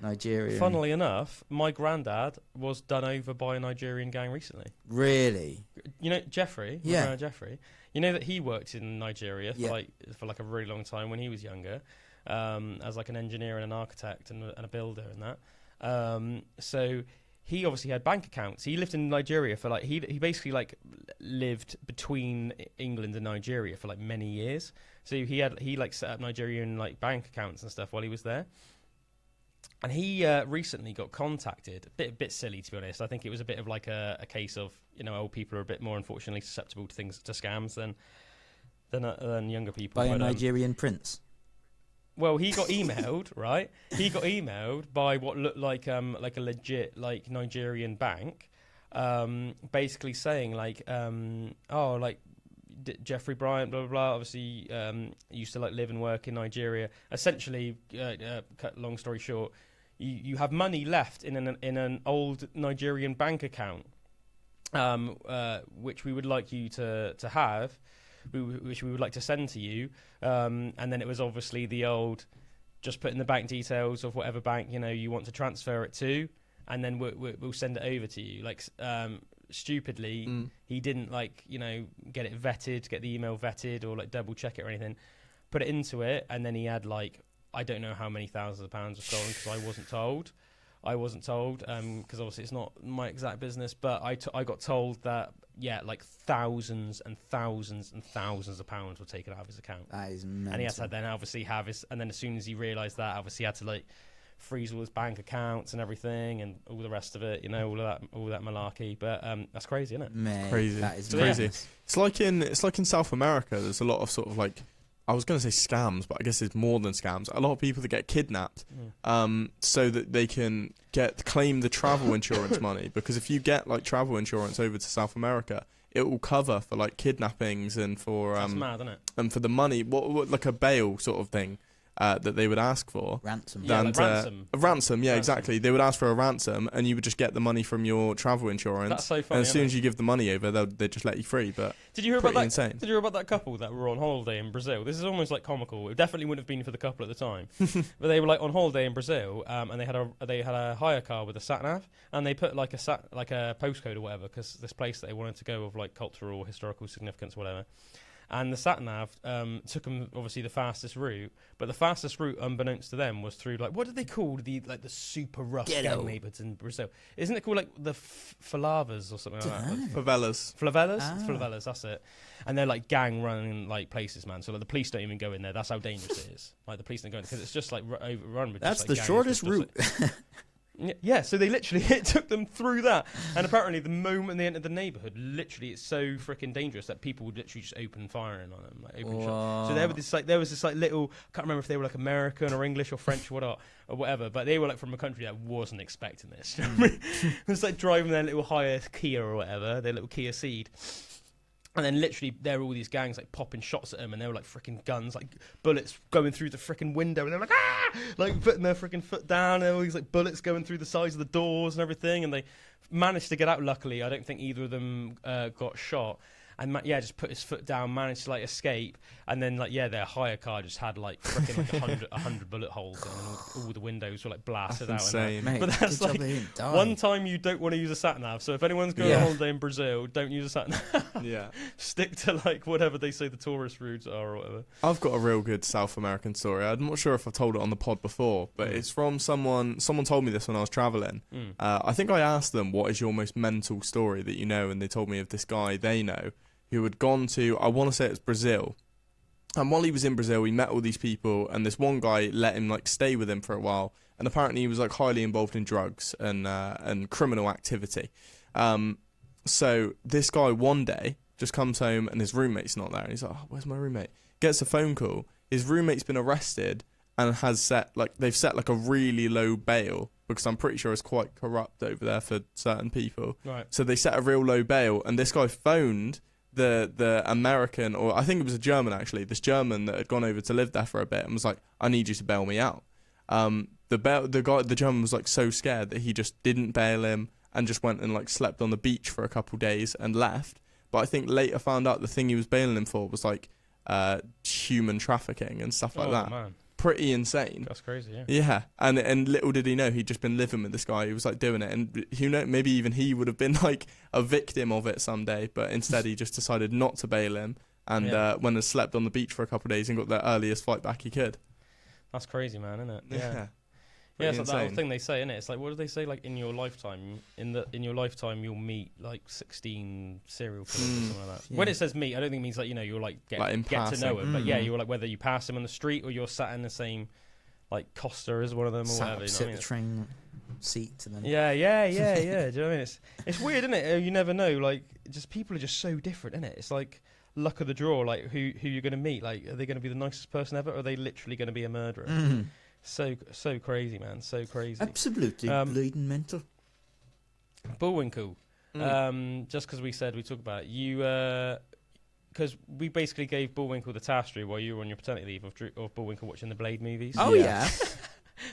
Nigeria. Funnily enough, my granddad was done over by a Nigerian gang recently. Really? You know Jeffrey? Yeah. Jeffrey. You know that he worked in Nigeria for like a really long time when he was younger, as like an engineer and an architect and a builder and that. So he obviously had bank accounts. He lived in Nigeria for like he basically like lived between England and Nigeria for like many years. So he like set up Nigerian like bank accounts and stuff while he was there. And he recently got contacted. A bit silly, to be honest. I think it was a bit of like a case of, you know, old people are a bit more unfortunately susceptible to scams than younger people. By a Nigerian prince. Well, he got emailed, right? He got emailed by what looked like a legit like Nigerian bank, basically saying like, Jeffrey Bryant, blah blah blah. Obviously, used to like live and work in Nigeria. Essentially, cut long story short, you have money left in an old Nigerian bank account, which we would like you to have. Which we would like to send to you, and then it was obviously the old, just put in the bank details of whatever bank you know you want to transfer it to, and then we'll send it over to you. Like stupidly, he didn't like, you know, get the email vetted or like double check it or anything. Put it into it, and then he had like, I don't know how many thousands of pounds were stolen because I wasn't told. Because obviously it's not my exact business, but I got told that, yeah, like thousands and thousands and thousands of pounds were taken out of his account. That is mental. And he had to then obviously and then as soon as he realised that, obviously he had to like freeze all his bank accounts and everything and all the rest of it, you know, all that malarkey. But that's crazy, isn't it? Man, crazy. that is crazy. yeah. It's like in South America. There's a lot of sort of like, I was going to say scams, but I guess it's more than scams. A lot of people that get kidnapped, so that they can claim the travel insurance money. Because if you get like travel insurance over to South America, it will cover for like kidnappings and for that's mad, isn't it? And for the money, what like a bail sort of thing. That they would ask for. Ransom. Yeah, like ransom. A ransom, yeah, exactly. They would ask for a ransom, and you would just get the money from your travel insurance. That's so funny. And as soon as you give the money over, they'd just let you free. But did you hear about that? Insane. Did you hear about that couple that were on holiday in Brazil? This is almost like comical. It definitely wouldn't have been for the couple at the time, but they were like on holiday in Brazil, and they had a hire car with a sat nav, and they put like a postcode or whatever, because this place that they wanted to go of like cultural or historical significance, or whatever. And the sat-nav took them obviously the fastest route, but the fastest route, unbeknownst to them, was through like, what did they call the super rough gang neighbourhoods in Brazil? Isn't it called like the favelas or something like that? Favelas. Favelas, that's it. And they're like gang running like places, man. So like the police don't even go in there. That's how dangerous it is. Like the police don't go in because it's just like overrun with. That's just, like, the shortest route. Yeah, so they literally it took them through that, and apparently the moment they entered the neighbourhood, literally it's so freaking dangerous that people would literally just open firing on them, like open shot. So there was this little, I can't remember if they were like American or English or French or whatever, but they were like from a country that wasn't expecting this. It's like driving their little higher Kia or whatever, their little Kia Ceed. And then literally there were all these gangs like popping shots at them, and they were like freaking guns, like bullets going through the freaking window, and they're like, ah! Like putting their freaking foot down, and there were all these like bullets going through the sides of the doors and everything, and they managed to get out luckily. I don't think either of them got shot. and just put his foot down, managed to like escape, and then like their hire car just had like freaking like 100 bullet holes in, and all the windows were like blasted That's out. insane. Mate, But that's good job like they didn't die. one time you don't want to use a sat nav. So if anyone's going on holiday in Brazil, don't use a sat nav. Yeah. Stick to like whatever they say the tourist routes are or whatever. I've got a real good South American story. I'm not sure if I've told it on the pod before, but it's from someone told me this when I was travelling. I think I asked them, what is your most mental story that you know? And they told me of this guy they know who had gone to, I want to say it was Brazil. And while he was in Brazil, he met all these people, and this one guy let him like stay with him for a while. And apparently he was like highly involved in drugs and criminal activity. So this guy one day just comes home and his roommate's not there. And he's like, oh, where's my roommate? Gets a phone call. His roommate's been arrested and they've set like a really low bail, because I'm pretty sure it's quite corrupt over there for certain people. Right. So they set a real low bail, and this guy phoned the American, or I think it was a German actually, this German that had gone over to live there for a bit, and was like, I need you to bail me out. The German was like so scared that he just didn't bail him and just went and like slept on the beach for a couple days and left. But I think later found out the thing he was bailing him for was like human trafficking and stuff like that. Man. Pretty insane. That's crazy, yeah. Yeah, and little did he know he'd just been living with this guy who was like doing it, and maybe even he would have been like a victim of it someday, but instead he just decided not to bail him and went and slept on the beach for a couple of days and got the earliest flight back he could. That's crazy, man, isn't it? Yeah. Yeah, it's like that insane. whole thing they say, innit? It's like, what do they say? Like, in your lifetime, you'll meet like 16 serial killers or something like that. Yeah. When it says meet, I don't think it means like you'll like get to know him, but you're like whether you pass him on the street or you're sat in the same like Costa as one of them or whatever. You know what I mean? The train seat to them. Yeah. Do you know what I mean? It's weird, isn't it? You never know. Like, just people are just so different, isn't it? It's like luck of the draw. Like, who you're gonna meet? Like, are they gonna be the nicest person ever, or are they literally gonna be a murderer? So crazy, man. So crazy. Absolutely bleeding mental. Bullwinkle. Just because we said we talk about it, you, because we basically gave Bullwinkle the task while you were on your paternity leave of Bullwinkle watching the Blade movies. Oh yeah.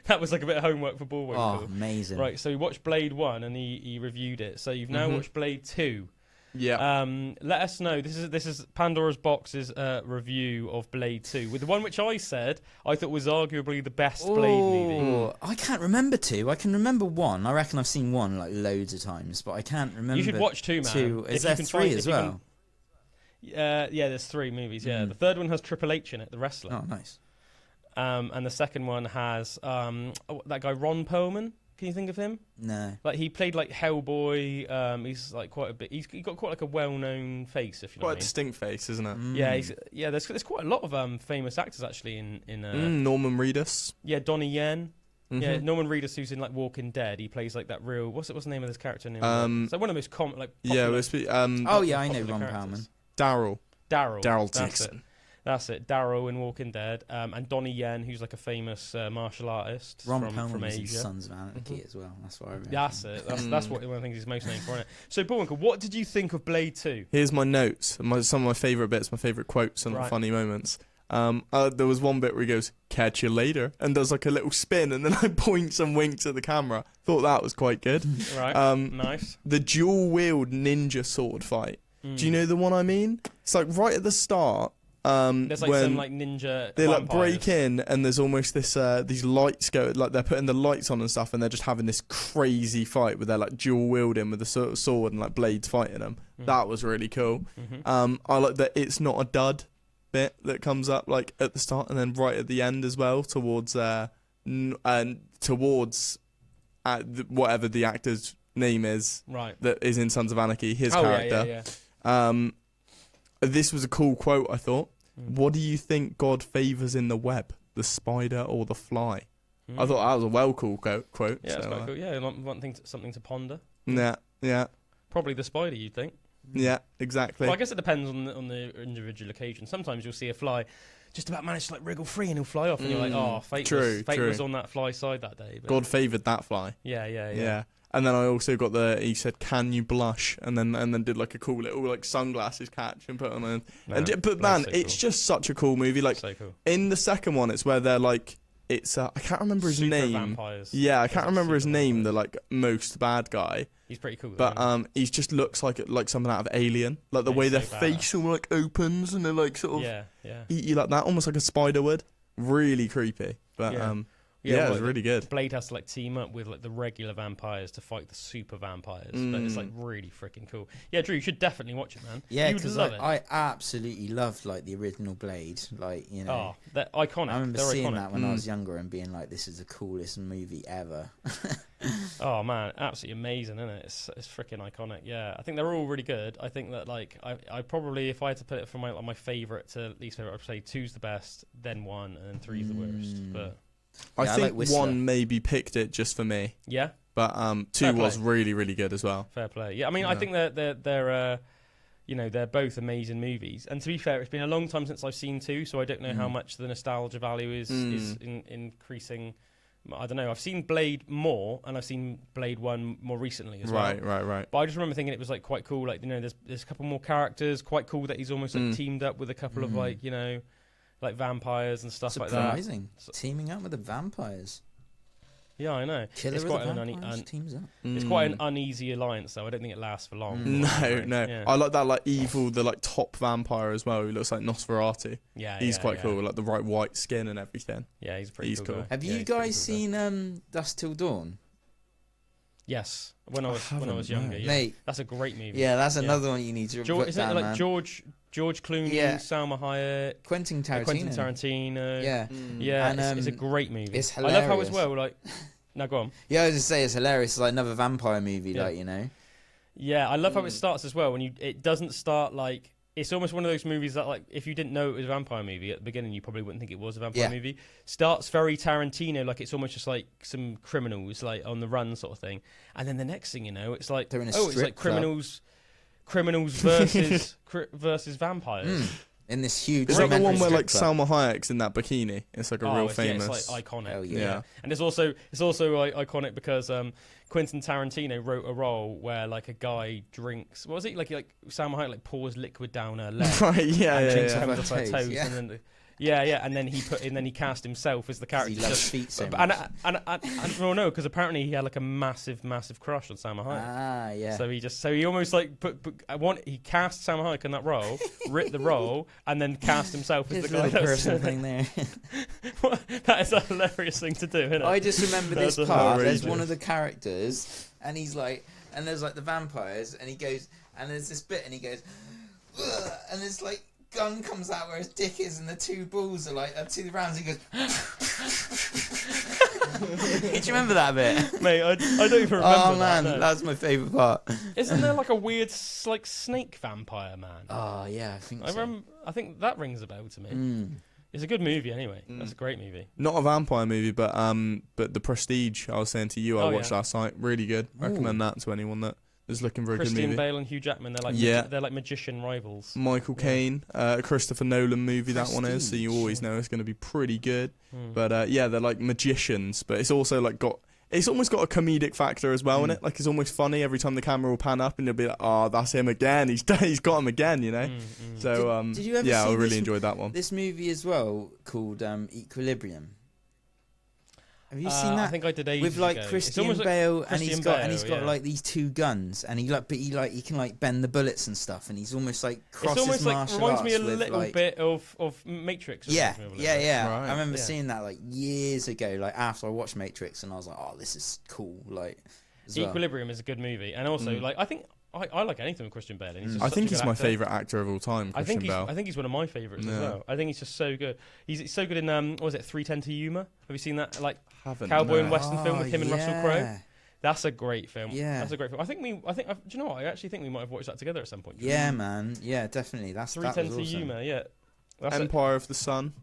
That was like a bit of homework for Bullwinkle. Oh, amazing. Right, so he watched Blade 1 and he reviewed it. So you've now watched Blade 2. Yeah. Let us know. This is Pandora's Box's review of Blade 2, with the one which I said I thought was arguably the best Blade movie. I can't remember 2. I can remember 1. I reckon I've seen 1 like loads of times, but I can't remember. You should watch 2, man. 2. Is there 3 as well? Yeah, there's 3 movies. Yeah, the third one has Triple H in it, the wrestler. Oh, nice. And the second one has that guy Ron Perlman. Can you think of him? No. Like, he played like Hellboy. He's like quite a bit. He's got quite like a well-known face, if you know Quite what I a mean. distinct face, isn't it? Yeah, There's quite a lot of famous actors actually in. Norman Reedus. Yeah, Donnie Yen. Yeah, Norman Reedus, who's in like Walking Dead. He plays like that real. What's the name of this character? It's like one of the most common like. Popular, I know Ron Perlman. Daryl That's Dixon. That's it. Daryl in Walking Dead, and Donnie Yen, who's like a famous martial artist Ron from Perlman was Asia. in Sons of Anarchy as well. That's what I remember. That's it. That's what one of the things he's most known for, isn't it? So, Bullwinkle, what did you think of Blade 2? Here's my notes. Some of my favourite bits, my favourite quotes and funny moments. There was one bit where he goes, "Catch you later," and does like a little spin, and then I points and winks at the camera. Thought that was quite good. Right. Nice. The dual wield ninja sword fight. Do you know the one I mean? It's like right at the start. There's like when some like ninja. they like vampires. break in, and there's almost this these lights go, like they're putting the lights on and stuff, and they're just having this crazy fight where they're like dual wielding with the sword and like blades fighting them. That was really cool. I like that it's not a dud bit that comes up like at the start and then right at the end as well towards whatever the actor's name is, right, that is in Sons of Anarchy, his character. This was a cool quote, I thought. What do you think God favours in the web, the spider or the fly? I thought that was a well cool quote. Yeah, that's quite cool. Yeah, something to ponder. Yeah. Probably the spider, you'd think. Yeah, exactly. Well, I guess it depends on the individual occasion. Sometimes you'll see a fly just about manage to like wriggle free and he'll fly off, and you're like, oh, fate was on that fly side that day. But God favoured that fly. Yeah. And then I also got he said, "Can you blush?" And then did like a cool little like sunglasses catch and put on. But man, it's just such a cool movie. Like so cool. In the second one, it's where they're like it's I can't remember his Super name. Vampires. Yeah, I There's, can't like, remember his super name. The vampires. like most bad guy, He's pretty cool. Though, but he just looks like something out of Alien. Like the Yeah, way he's their so face all like opens and they like sort of yeah. eat you like that, almost like a spider would. Really creepy. But Yeah. yeah, it was like, really good. Blade has to like team up with like the regular vampires to fight the super vampires, but it's like really freaking cool. Yeah, Drew, you should definitely watch it, man. Yeah, you would because love it. I absolutely loved like the original Blade. Like, you know, Oh, they're iconic. I remember They're seeing iconic. that when I was younger and being like, "This is the coolest movie ever." Oh man, absolutely amazing, isn't it? It's freaking iconic. Yeah, I think they're all really good. I think that like I probably, if I had to put it from my favorite to least favorite, I'd say 2's the best, then 1, and then 3's the worst. But I Yeah, I think like Whistler. 1 maybe picked it just for me, yeah, but Fair 2 was play. really really good as well. fair play. Yeah, I mean, I Yeah. think they're you know, they're both amazing movies. And to be fair, it's been a long time since I've seen 2, so I don't know how much the nostalgia value is increasing. I don't know. I've seen Blade more, and I've seen Blade 1 more recently as well. Right. But I just remember thinking it was like quite cool. Like, you know, there's a couple more characters. Quite cool that he's almost like teamed up with a couple of like, you know, like vampires and stuff like that. Surprising. Teaming up with the vampires. Yeah, I know. Killer It's with quite the an vampires teams up. it's quite an uneasy alliance, though. I don't think it lasts for long. No. Yeah. I like that like evil, the like top vampire as well. Who looks like Nosferatu. Yeah, He's yeah, quite yeah. cool, like the right white skin and everything. Yeah, he's pretty He's cool. cool. Guy. Have Yeah, you he's pretty guys cool guy. seen Dusk Till Dawn? Yes, when I was haven't, younger. no. Yeah. Mate, That's a great movie. yeah, that's another one you need to George, put isn't down, it like man. George Clooney, Yeah. Salma Hayek, Quentin Tarantino. Quentin Tarantino? Yeah. Yeah, And, it's a great movie. it's I love how as hilarious. well, like, now go on. Yeah, I was just say it's hilarious. It's like another vampire movie, Yeah. like, you know. Yeah, I love how it starts as well. It doesn't start like, it's almost one of those movies that, like, if you didn't know it was a vampire movie at the beginning, you probably wouldn't think it was a vampire Yeah. movie. Starts very Tarantino, like it's almost just like some criminals, like on the run sort of thing. And then the next thing you know, it's like, They're in a it's strip like club. criminals versus versus vampires. In this huge. Is that the one romantic where like strip club. Salma Hayek's in that bikini? It's like a real famous. It's like iconic. Hell yeah. Yeah. And it's also iconic because Quentin Tarantino wrote a role where like a guy drinks. What was it like? Like Salma Hayek like pours liquid down her leg. Right, yeah, And yeah, drinks yeah. comes Her off her toes, toes, yeah. and then and then he cast himself as the 'Cause character. he loves just- feet so and, much. and well, no, because apparently he had like a massive crush on Salma Hayek. Ah, yeah. So he almost like he cast Salma Hayek in that role, writ the role, and then cast himself as His the guy. little That's personal thing there. that is a hilarious thing to do, isn't it? I just remember this That's part. hilarious. There's one of the characters, and he's like, and there's like the vampires, and he goes, and there's this bit, and he goes, "Ugh," and this like gun comes out where his dick is, and the two balls are like 2 rounds. He goes. Do you remember that bit? Mate, I don't even remember. Oh man, that, no. that's my favourite part. Isn't there like a weird like snake vampire man? Oh yeah, I think I so. remember. I think that rings a bell to me. Mm. It's a good movie anyway. That's a great movie. Not a vampire movie, but The Prestige. I was saying to you, I Oh, watched yeah. last night. Really good. Recommend that to anyone that is looking for a good Christian movie. Bale and Hugh Jackman. They're like Yeah. they're like magician rivals. Michael Caine, Christopher Nolan movie. That one is, so you Prestige. always know it's going to be pretty good. Hmm. But yeah, they're like magicians, but it's also like it's almost got a comedic factor as well in it. Like it's almost funny every time the camera will pan up and you'll be like, oh, that's him again. He's got him again, you know. So Did you ever yeah, see I really this- enjoyed that one. This movie as well called Equilibrium. Have you seen I that? think I did ages With like ago. It's Christian almost like Bale, and Christian he's got Bale, like these 2 guns, and he can like bend the bullets and stuff, and he's almost like crosses It's almost like martial reminds me a arts with, little like, bit of Matrix. Yeah, reminds me of a yeah, little yeah. Right. I remember Yeah. seeing that like years ago, like after I watched Matrix, and I was like, oh, this is cool, like. As bit. well. Equilibrium is a good movie, and also like I think I like anything with Christian Bale. And he's just I such think a good he's my actor. favourite actor of all time, I Christian think Bale. he's one of my favourites as Yeah. well. I think he's just so good. He's so good in what was it, 3:10 to Yuma? Have you seen that? Like Haven't, cowboy no. and western film with him and Russell Crowe. yeah. That's a great film. Yeah. That's a great film. Do you know what? I actually think we might have watched that together at some point. Yeah, man. Yeah, definitely. That 3:10 was to awesome. Yuma. Yeah. That's Empire of the Sun,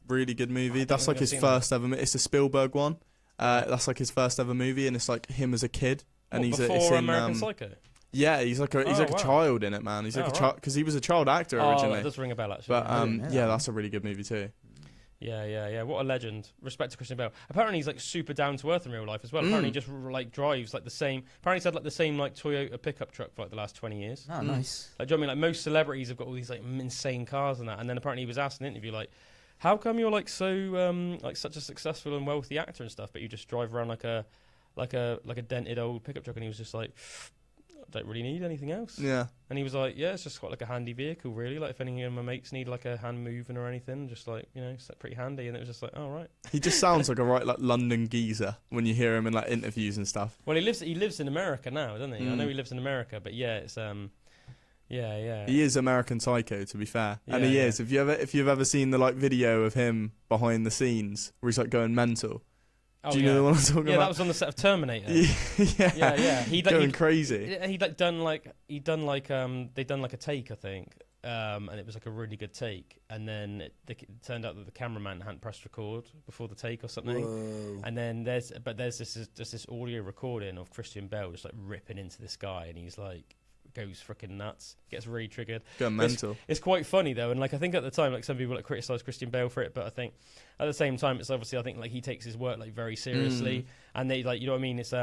really good movie. don't That's think like I've his seen first ever. It's a Spielberg one. That's like his first ever movie, and it's like him as a kid, and What, it's before in American Psycho. yeah, he's like a wow. child in it, man. He's like Oh, a child because he was a child actor Oh, originally. that does ring a bell actually. But didn't know yeah, that. that's a really good movie too. Yeah. What a legend. Respect to Christian Bale. Apparently he's like super down to earth in real life as well. Apparently he just like drives like the same. Apparently he's had like the same like Toyota pickup truck for like the last 20 years. Oh, nice. Like, do you know what I mean? Like most celebrities have got all these like insane cars and that. And then apparently he was asked in an interview like, how come you're like so like such a successful and wealthy actor and stuff, but you just drive around like a dented old pickup truck? And he was just like, I don't really need anything else. Yeah. And he was like, yeah, it's just quite like a handy vehicle, really. Like if any of my mates need like a hand moving or anything, just like, you know, it's like pretty handy. And it was just like, oh, right. He just sounds like a right like London geezer when you hear him in like interviews and stuff. Well, he lives in America now, doesn't he? I know he lives in America, but yeah, it's yeah. He is American Psycho, to be fair, Yeah, and he is. If you've ever seen the like video of him behind the snes where he's like going mental. Oh, Do you know the one I'm talking about? Yeah, that was on the set of Terminator. yeah. He'd going crazy. He'd they'd done like a take, I think, and it was like a really good take. And then it turned out that the cameraman hadn't pressed record before the take or something. Whoa. And then there's this audio recording of Christian Bale just like ripping into this guy, and he's like goes freaking nuts, gets really triggered. Going mental. It's quite funny though, and like I think at the time, like some people like criticize Christian Bale for it, but I think at the same time, it's obviously I think like he takes his work like very seriously, and they like, you know what I mean. It's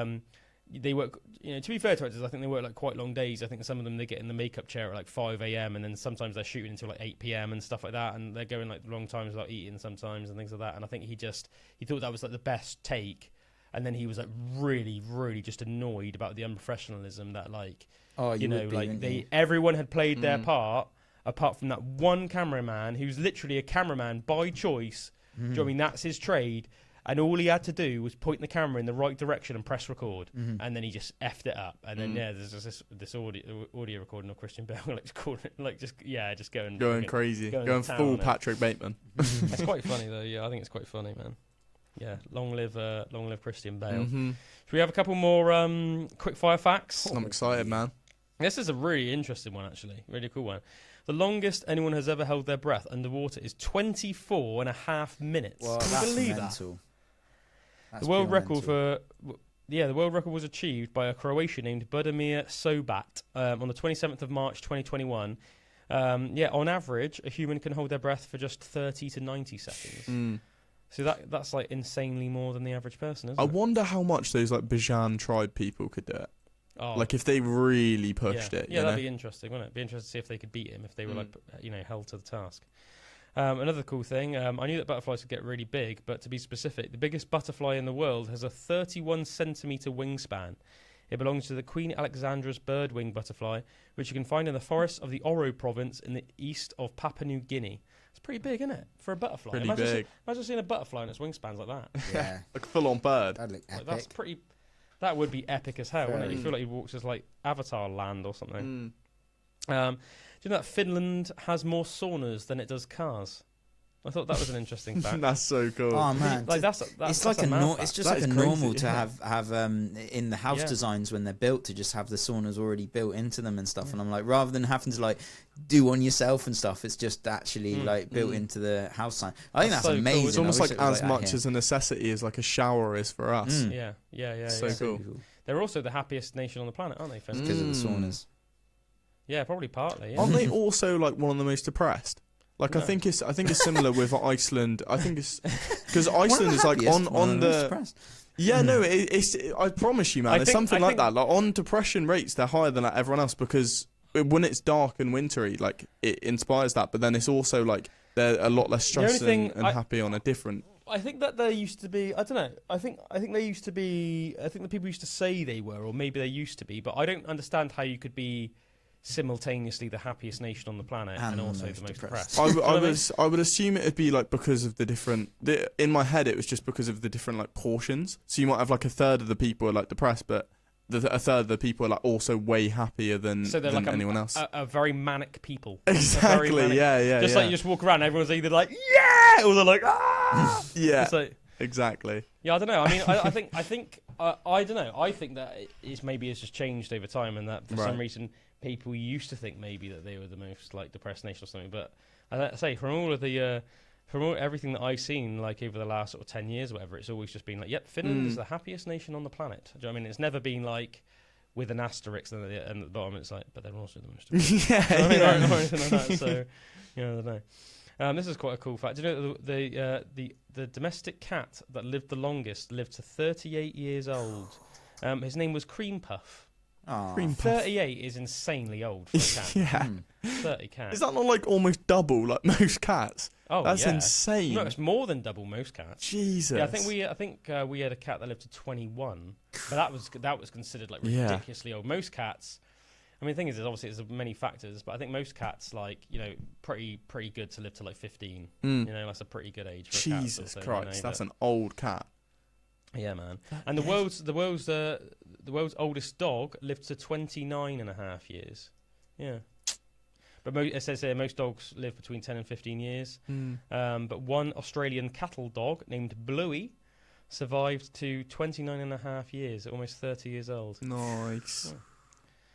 they work, you know, to be fair to actors, I think they work like quite long days. I think some of them they get in the makeup chair at like 5 a.m. and then sometimes they're shooting until like 8 p.m. and stuff like that, and they're going like long times without eating sometimes and things like that. And I think he thought that was like the best take, and then he was like really, really just annoyed about the unprofessionalism that like. Oh, you know, like everyone had played their part, apart from that one cameraman who's literally a cameraman by choice. Do you know what I mean? That's his trade, and all he had to do was point the camera in the right direction and press record, and then he just effed it up. And then there's just this audio recording of Christian Bale, just going crazy, going full Patrick Bateman. It's quite funny though. Yeah, I think it's quite funny, man. Yeah, long live Christian Bale. Should we have a couple more quickfire facts? I'm excited, man. This is a really interesting one, actually. Really cool one. The longest anyone has ever held their breath underwater is 24 and a half minutes. Well, Can you believe mental. that? The world record the world record was achieved by a Croatian named Budimir Sobat on the 27th of March 2021. On average, a human can hold their breath for just 30 to 90 seconds. So that's like insanely more than the average person, isn't it? I wonder how much those like Bajan tribe people could do it. Oh. Like if they really pushed it. Yeah, that'd be interesting, wouldn't it? Be interesting to see if they could beat him if they were like, you know, held to the task. Another cool thing, I knew that butterflies could get really big, but to be specific, the biggest butterfly in the world has a 31 centimetre wingspan. It belongs to the Queen Alexandra's birdwing butterfly, which you can find in the forests of the Oro province in the east of Papua New Guinea. It's pretty big, isn't it, for a butterfly? Pretty big. Imagine seeing a butterfly and its wingspans like that. Yeah. Like a full-on bird. That'd look epic. That's pretty... That would be epic as hell, wouldn't it? You feel like he walks as like Avatar land or something. Do you know that Finland has more saunas than it does cars? I thought that was an interesting fact. That's so cool. Oh man, like it's that's like it's just like a normal crazy, to have in the house Yeah. designs when they're built to just have the saunas already built into them and stuff. And I'm like, rather than having to like do one yourself and stuff, it's just actually like built into the house sign. I think that's so cool. amazing. It's almost I wish like it was as like much that here. as a necessity as like a shower is for us. Yeah. So cool. They're also the happiest nation on the planet, aren't they, Finland? Because of the saunas. Yeah, probably partly. Yeah. Aren't they also like one of the most depressed? Like No. I think it's similar with Iceland. I think it's because Iceland is like on the it's I promise you, man, it's something like that. Like on depression rates, they're higher than like everyone else because when it's dark and wintry, like it inspires that. But then it's also like they're a lot less stressed and happy on a different. I think that there used to be. I don't know. I think they used to be. I think the people used to say they were, or maybe they used to be. But I don't understand how you could be simultaneously the happiest nation on the planet and also the most depressed. I would assume it'd be like because of the different. In my head, it was just because of the different like portions. So you might have like a third of the people are like depressed, but a third of the people are like also way happier than like anyone else. A very manic people. Exactly. Manic, yeah. Just like you just walk around, everyone's either like yeah, or they're like ah. Yeah. It's like, exactly. Yeah, I don't know. I mean, I think I don't know. I think that it's just changed over time, and that for some reason people used to think maybe that they were the most like depressed nation or something. But I say from everything that I've seen like over the last sort of 10 years or whatever, it's always just been like, yep, Finland is the happiest nation on the planet. Do you know what I mean? It's never been like with an asterisk and at the bottom it's like, but they're also the most depressed. Or anything like that. So I don't know. This is quite a cool fact. Do you know the domestic cat that lived the longest lived to 38 years old? His name was Cream Puff. Aw. Cream puff. 38 is insanely old for a cat. Yeah. 30 cats. Is that not like almost double like most cats? Oh, That's yeah. insane. No, it's more than double most cats. Jesus. Yeah, I think we had a cat that lived to 21, but that was considered like Yeah. ridiculously old. Most cats, I mean, the thing is obviously there's many factors, but I think most cats pretty good to live to like 15. Mm. You know, that's a pretty good age for a cat. Jesus sort of, Christ, that's an old cat. Yeah, man. And the world's oldest dog lived to 29.5 years. Yeah. But it says here most dogs live between 10 and 15 years. But one Australian cattle dog named Bluey survived to 29.5 years, almost 30 years old. Nice. Oh.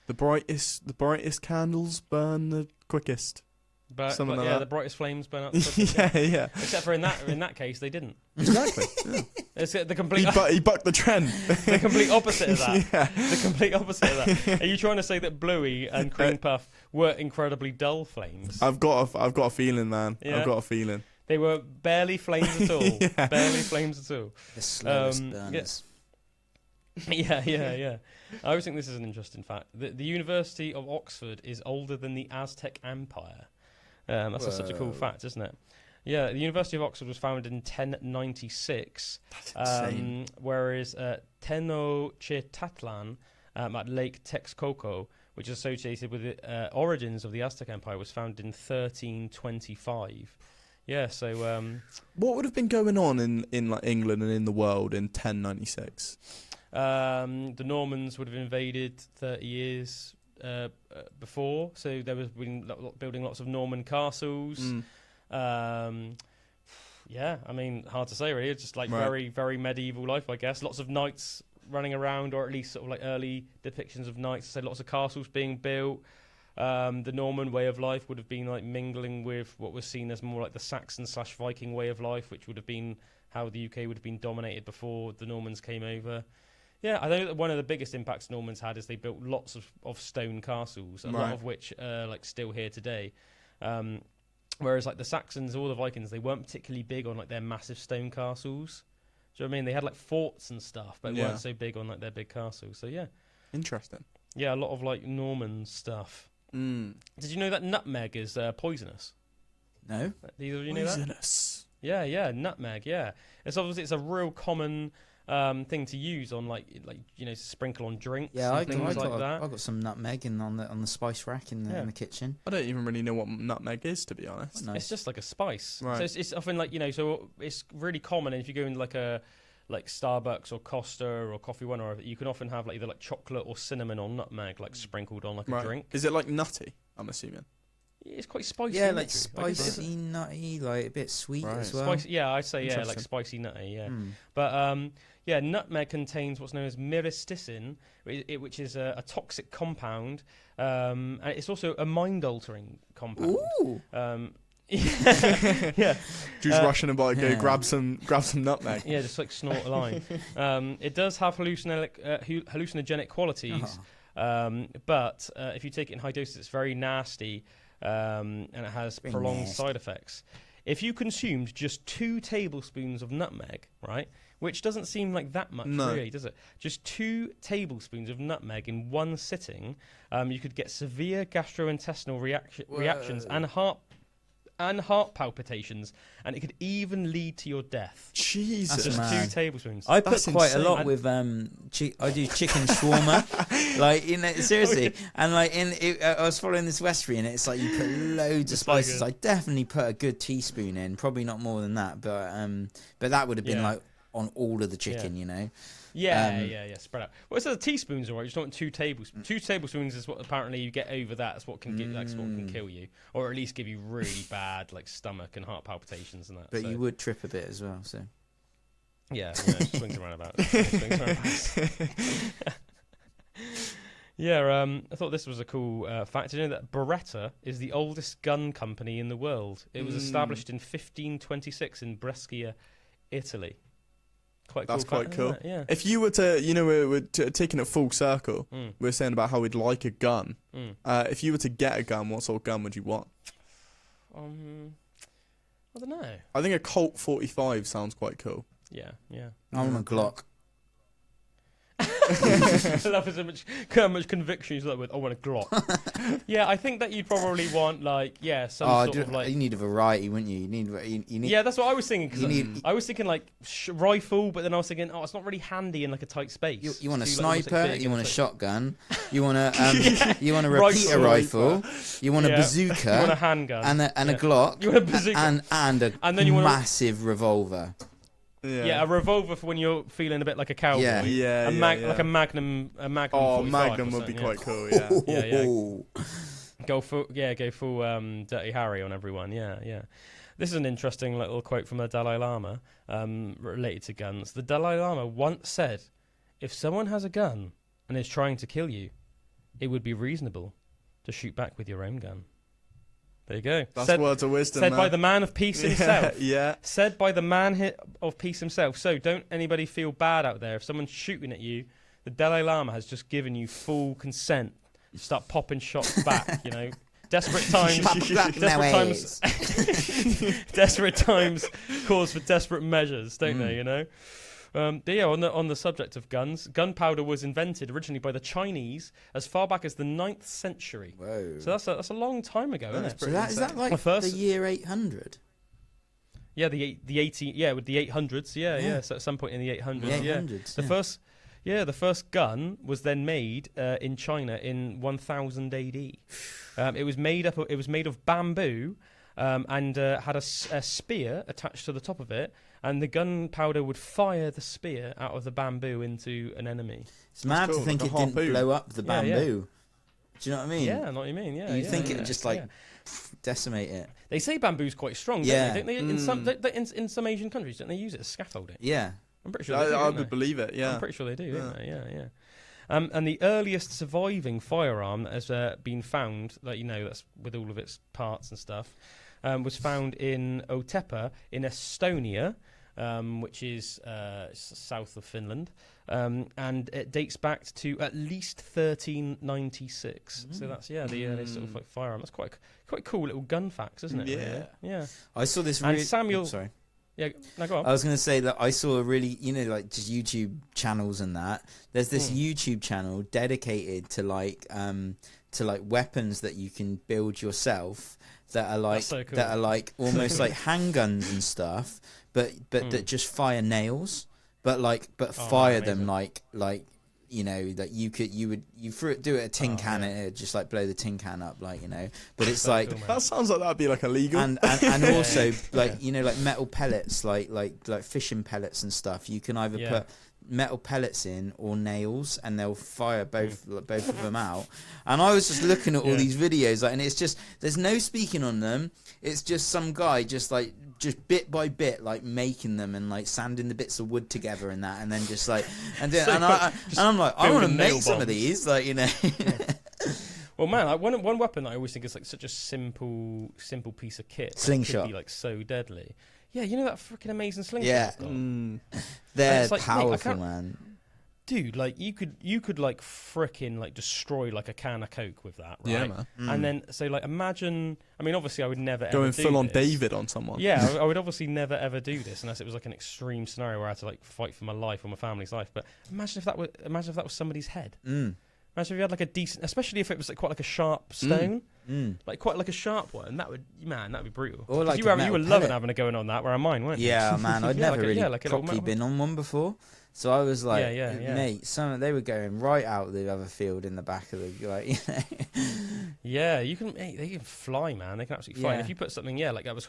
The brightest candles burn the quickest. But Something like yeah, that. the brightest flames burn out the quickest. Yeah. Except for in that case, they didn't. Exactly. Yeah. It's the complete He bucked the trend. the complete opposite of that. Yeah. The complete opposite of that. Are you trying to say that Bluey and Cream Puff were incredibly dull flames? I've got a feeling, man. Yeah. I've got a feeling. They were barely flames at all. Yeah. Barely flames at all. The slowest burners. Yeah. I always think this is an interesting fact. The University of Oxford is older than the Aztec Empire. That's such a cool fact, isn't it? Yeah, the University of Oxford was founded in 1096. That's insane. Whereas Tenochtitlan at Lake Texcoco, which is associated with the origins of the Aztec Empire, was founded in 1325. Yeah, so What would have been going on in like England and in the world in 1096? the Normans would have invaded 30 years before, so there was been building lots of Norman castles. Yeah, I mean, hard to say really. It's just like very, very medieval life, I guess. Lots of knights running around, or at least sort of like early depictions of knights. So lots of castles being built. The Norman way of life would have been like mingling with what was seen as more like the Saxon/Viking way of life, which would have been how the UK would have been dominated before the Normans came over. Yeah, I think that one of the biggest impacts Normans had is they built lots of stone castles, a lot of which are like still here today. Whereas like the Saxons or the Vikings, they weren't particularly big on like their massive stone castles. Do you know what I mean? They had like forts and stuff, but weren't so big on like their big castles. So yeah. Interesting. Yeah, a lot of like Norman stuff. Did you know that nutmeg is poisonous? No. Either of you know that? Poisonous. Yeah, nutmeg. Yeah, it's a real common thing to use on like sprinkle on drinks. Yeah, and things like that. I got some nutmeg on the spice rack in the kitchen. I don't even really know what nutmeg is, to be honest. Nice. It's just like a spice. Right. So it's often like so it's really common. And if you go in like Starbucks or Costa or Coffee One, or you can often have like either like chocolate or cinnamon or nutmeg like sprinkled on like a drink. Is it like nutty? I'm assuming. It's quite spicy. Yeah, like spicy, nutty, like a bit sweet as well. Spicy, yeah, I'd say like spicy nutty. Yeah, but nutmeg contains what's known as myristicin, which is a toxic compound, and it's also a mind-altering compound. Ooh. Yeah. Drew's rushing about, go grab some nutmeg. Yeah, just like snort a line. It does have hallucinogenic qualities, but if you take it in high doses, it's very nasty, and it has prolonged side effects. If you consumed just 2 tablespoons of nutmeg, right, which doesn't seem like that much, really, does it? Just 2 tablespoons of nutmeg in one sitting, you could get severe gastrointestinal reactions and heart palpitations, and it could even lead to your death. Jesus, just mad. 2 tablespoons. I put quite insane. a lot with I do chicken shawarma, like seriously, and like I was following this recipe, and it's like you put loads of spices. I definitely put a good teaspoon in, probably not more than that, but that would have been like on all of the chicken, you know. Yeah, spread out. Well, so the teaspoons, alright. You just want 2 tablespoons. 2 tablespoons is what apparently you get over that. That's what can that's what can kill you, or at least give you really bad like stomach and heart palpitations and that. But you would trip a bit as well. So yeah, swings around about. Yeah, I thought this was a cool fact. Did you know that Beretta is the oldest gun company in the world? It was established in 1526 in Brescia, Italy. That's quite cool. Yeah. If you were to, we're taking it full circle. We're saying about how we'd like a gun. If you were to get a gun, what sort of gun would you want? I don't know. I think a Colt 45 sounds quite cool. Yeah. I want a Glock. I love how much conviction he's like with. I want a Glock. Yeah, I think that you'd probably want some sort of like. You need a variety, wouldn't you? You need. Yeah, that's what I was thinking. Cause I was thinking like rifle, but then I was thinking, it's not really handy in like a tight space. You want a sniper? You want a shotgun? You want a you want a repeater rifle? You want a bazooka? You want a handgun and a Glock? You want a bazooka and then you want massive revolver. Yeah, a revolver for when you're feeling a bit like a cowboy. Yeah. Like a Magnum. Oh, Magnum would be quite cool. Yeah. Yeah. Go full Dirty Harry on everyone. Yeah. This is an interesting little quote from the Dalai Lama related to guns. The Dalai Lama once said, "If someone has a gun and is trying to kill you, it would be reasonable to shoot back with your own gun." There you go. That's words of wisdom. Said by the man of peace himself. Yeah. Said by the man of peace himself. So don't anybody feel bad out there. If someone's shooting at you, the Dalai Lama has just given you full consent to start popping shots back, Desperate times. Desperate times calls for desperate measures, don't they, on the subject of guns, gunpowder was invented originally by the Chinese as far back as the 9th century. Whoa! So that's a long time ago, isn't it? So is that like the year 800? Yeah, the 80. Yeah, with the 800s. Yeah. So at some point in the 800s. The first gun was then made in China in 1000 AD. It was made of bamboo, and had a spear attached to the top of it. And the gunpowder would fire the spear out of the bamboo into an enemy. It's mad to think it didn't blow up the bamboo. Yeah. Do you know what I mean? Yeah, I know what you mean. Yeah, you think it would just decimate it. They say bamboo's quite strong, don't they? In some Asian countries, don't they use it as scaffolding? Yeah. I'm pretty sure they do, I would believe it, yeah. I'm pretty sure they do, don't they? Yeah. And the earliest surviving firearm that has been found, that's with all of its parts and stuff, was found in Otepää in Estonia, which is south of Finland, and it dates back to at least 1396. So that's the earliest sort of like firearm. That's quite cool little gun facts, isn't it? Yeah, really? Yeah. I saw this. And Samuel. Sorry. Yeah, no, go on. I was going to say that I saw a really, just YouTube channels and that. There's this YouTube channel dedicated to weapons that you can build yourself that are like so cool. that are like almost like handguns and stuff, but that just fire nails, but fire them like that you would do it a tin can and it'd just like blow the tin can up, but it's so like cool, that sounds like that'd be like illegal, and also like metal pellets, like fishing pellets and stuff. You can either put metal pellets in or nails, and they'll fire both of them out. And I was just looking at all these videos, and it's just there's no speaking on them. It's just some guy just bit by bit making them and sanding the bits of wood together and that, and then just I'm like, I want to make some of these, Well, man, one weapon that I always think is such a simple piece of kit. Slingshot. Could be so deadly. Yeah, that freaking amazing slingshot. Yeah, they're powerful, man. Dude, you could fricking destroy a can of Coke with that, right? Yeah, man. And then imagine. I mean, obviously, I would never going ever do full on this. David on someone. Yeah, I would obviously never ever do this unless it was an extreme scenario where I had to fight for my life or my family's life. But imagine if that was somebody's head. Imagine if you had a decent, especially if it was quite a sharp stone, quite a sharp one. That would be brutal. Or you were loving having a going on that, where mine weren't you? Yeah, man, I'd never really properly been on one before. So I was like, mate, they were going right out the other field in the back of the Yeah, they can fly, man. They can absolutely fly. Yeah. And if you put something, that was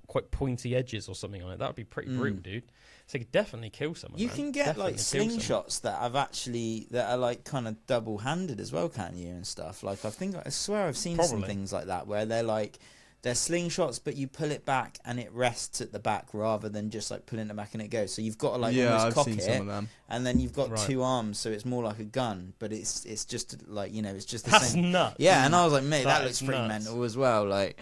quite pointy edges or something on it, that would be pretty brutal, dude. So you could definitely kill someone. You man. can get definitely slingshots that are kind of double-handed as well, can't you, and stuff. I swear I've seen some things like that where they're slingshots, but you pull it back and it rests at the back rather than just pulling it back and it goes. So you've got to almost cock it, and then you've got two arms, so it's more like a gun, but it's just it's just the That's same. That's nuts. Yeah, and I was like, mate, that looks pretty nuts. mental as well.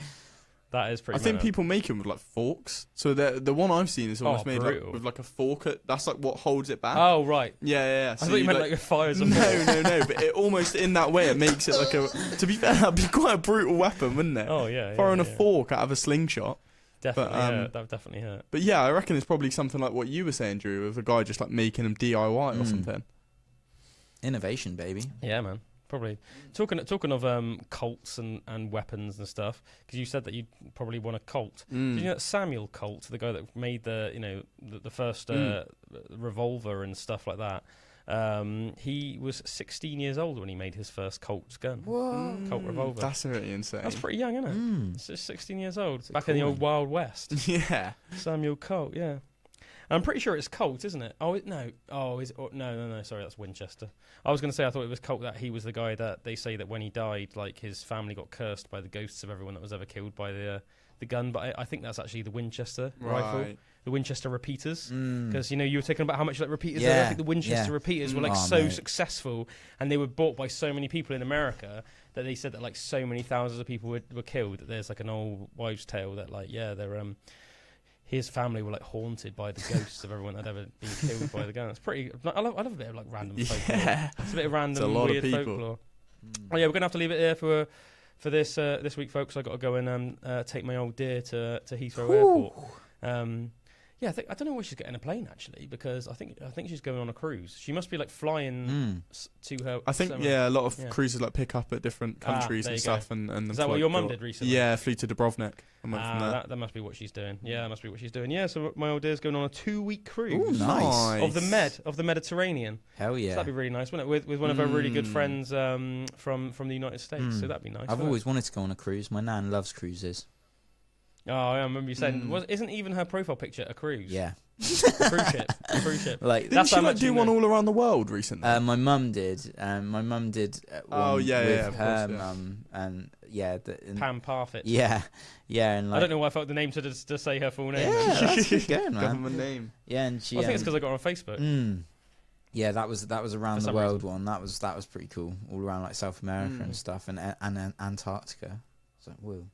That is pretty. I think people make them with forks. So the one I've seen is almost made with a fork. That's what holds it back. Oh right. Yeah. So I thought you meant it fires a fork. No. But it almost in that way it makes it To be fair, that'd be quite a brutal weapon, wouldn't it? Oh yeah. Firing a fork out of a slingshot. Definitely, that would definitely hurt. But yeah, I reckon it's probably something like what you were saying, Drew, with a guy just making them DIY or something. Innovation, baby. Yeah, man. Probably talking of cults and weapons and stuff, because you said that you'd probably want a cult. Did you know that Samuel Colt, the guy that made the first revolver and stuff like that, he was 16 years old when he made his first Colt gun. Colt revolver. That's really insane. That's pretty young, isn't it? It's just 16 years old. Back cool in the old Wild West. Yeah. Samuel Colt, yeah. I'm pretty sure it's Colt, isn't it? Oh, no. Oh, no. Sorry, that's Winchester. I was going to say I thought it was Colt, that he was the guy that they say that when he died, like his family got cursed by the ghosts of everyone that was ever killed by the gun. But I think that's actually the Winchester rifle, the Winchester repeaters. Because you were talking about how much like repeaters. I think the Winchester repeaters were like successful, and they were bought by so many people in America that they said that like so many thousands of people were killed. That there's like an old wives' tale that like they're his family were like haunted by the ghosts of everyone that had ever been killed by the gun. It's pretty. I love a bit of like random folklore. Yeah. It's a bit of random weird folklore. Oh yeah, we're gonna have to leave it here for this week, folks. I got to go and take my old dear to Heathrow Airport. Yeah, I don't know where she's getting a plane actually, because I think she's going on a cruise. She must be like flying to her. I think a lot of cruises like pick up at different countries and stuff. And is that what your mum did recently? Yeah, flew to Dubrovnik and went from there. That must be what she's doing. Yeah, that must be what she's doing. Yeah, so my old dear's going on a 2-week cruise. Ooh, nice. Of the Mediterranean. Hell yeah. So that'd be really nice, wouldn't it? With one of her really good friends from the United States. So that'd be nice. I've always wanted to go on a cruise. My nan loves cruises. Oh, I remember you saying, isn't even her profile picture a cruise? Yeah. A cruise ship. Like, didn't she like do one all around the world recently? My mum did. My mum did one with her mum, and Pam Parfit. Yeah, and like, I don't know why I felt the name to say her full name. Yeah, that's good going, man. Government name. Yeah, and she. I think it's because I got her on Facebook. Yeah, that was around the world one. That was pretty cool. All around like South America and stuff, and Antarctica. So woo.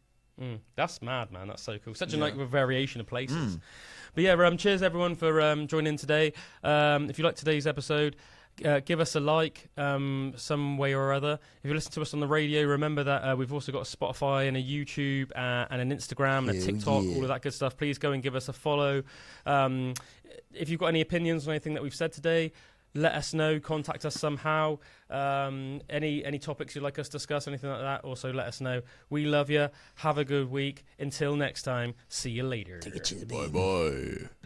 That's mad, man. That's so cool. Such a variation of places. But yeah, cheers everyone for joining in today. If you like today's episode, give us a like some way or other. If you listen to us on the radio, remember that we've also got a Spotify and a YouTube and an Instagram and a TikTok, all of that good stuff. Please go and give us a follow. If you've got any opinions on anything that we've said today, let us know. Contact us somehow. Any topics you'd like us to discuss, anything like that, also let us know. We love you. Have a good week. Until next time, see you later. Take it to the Bye-bye.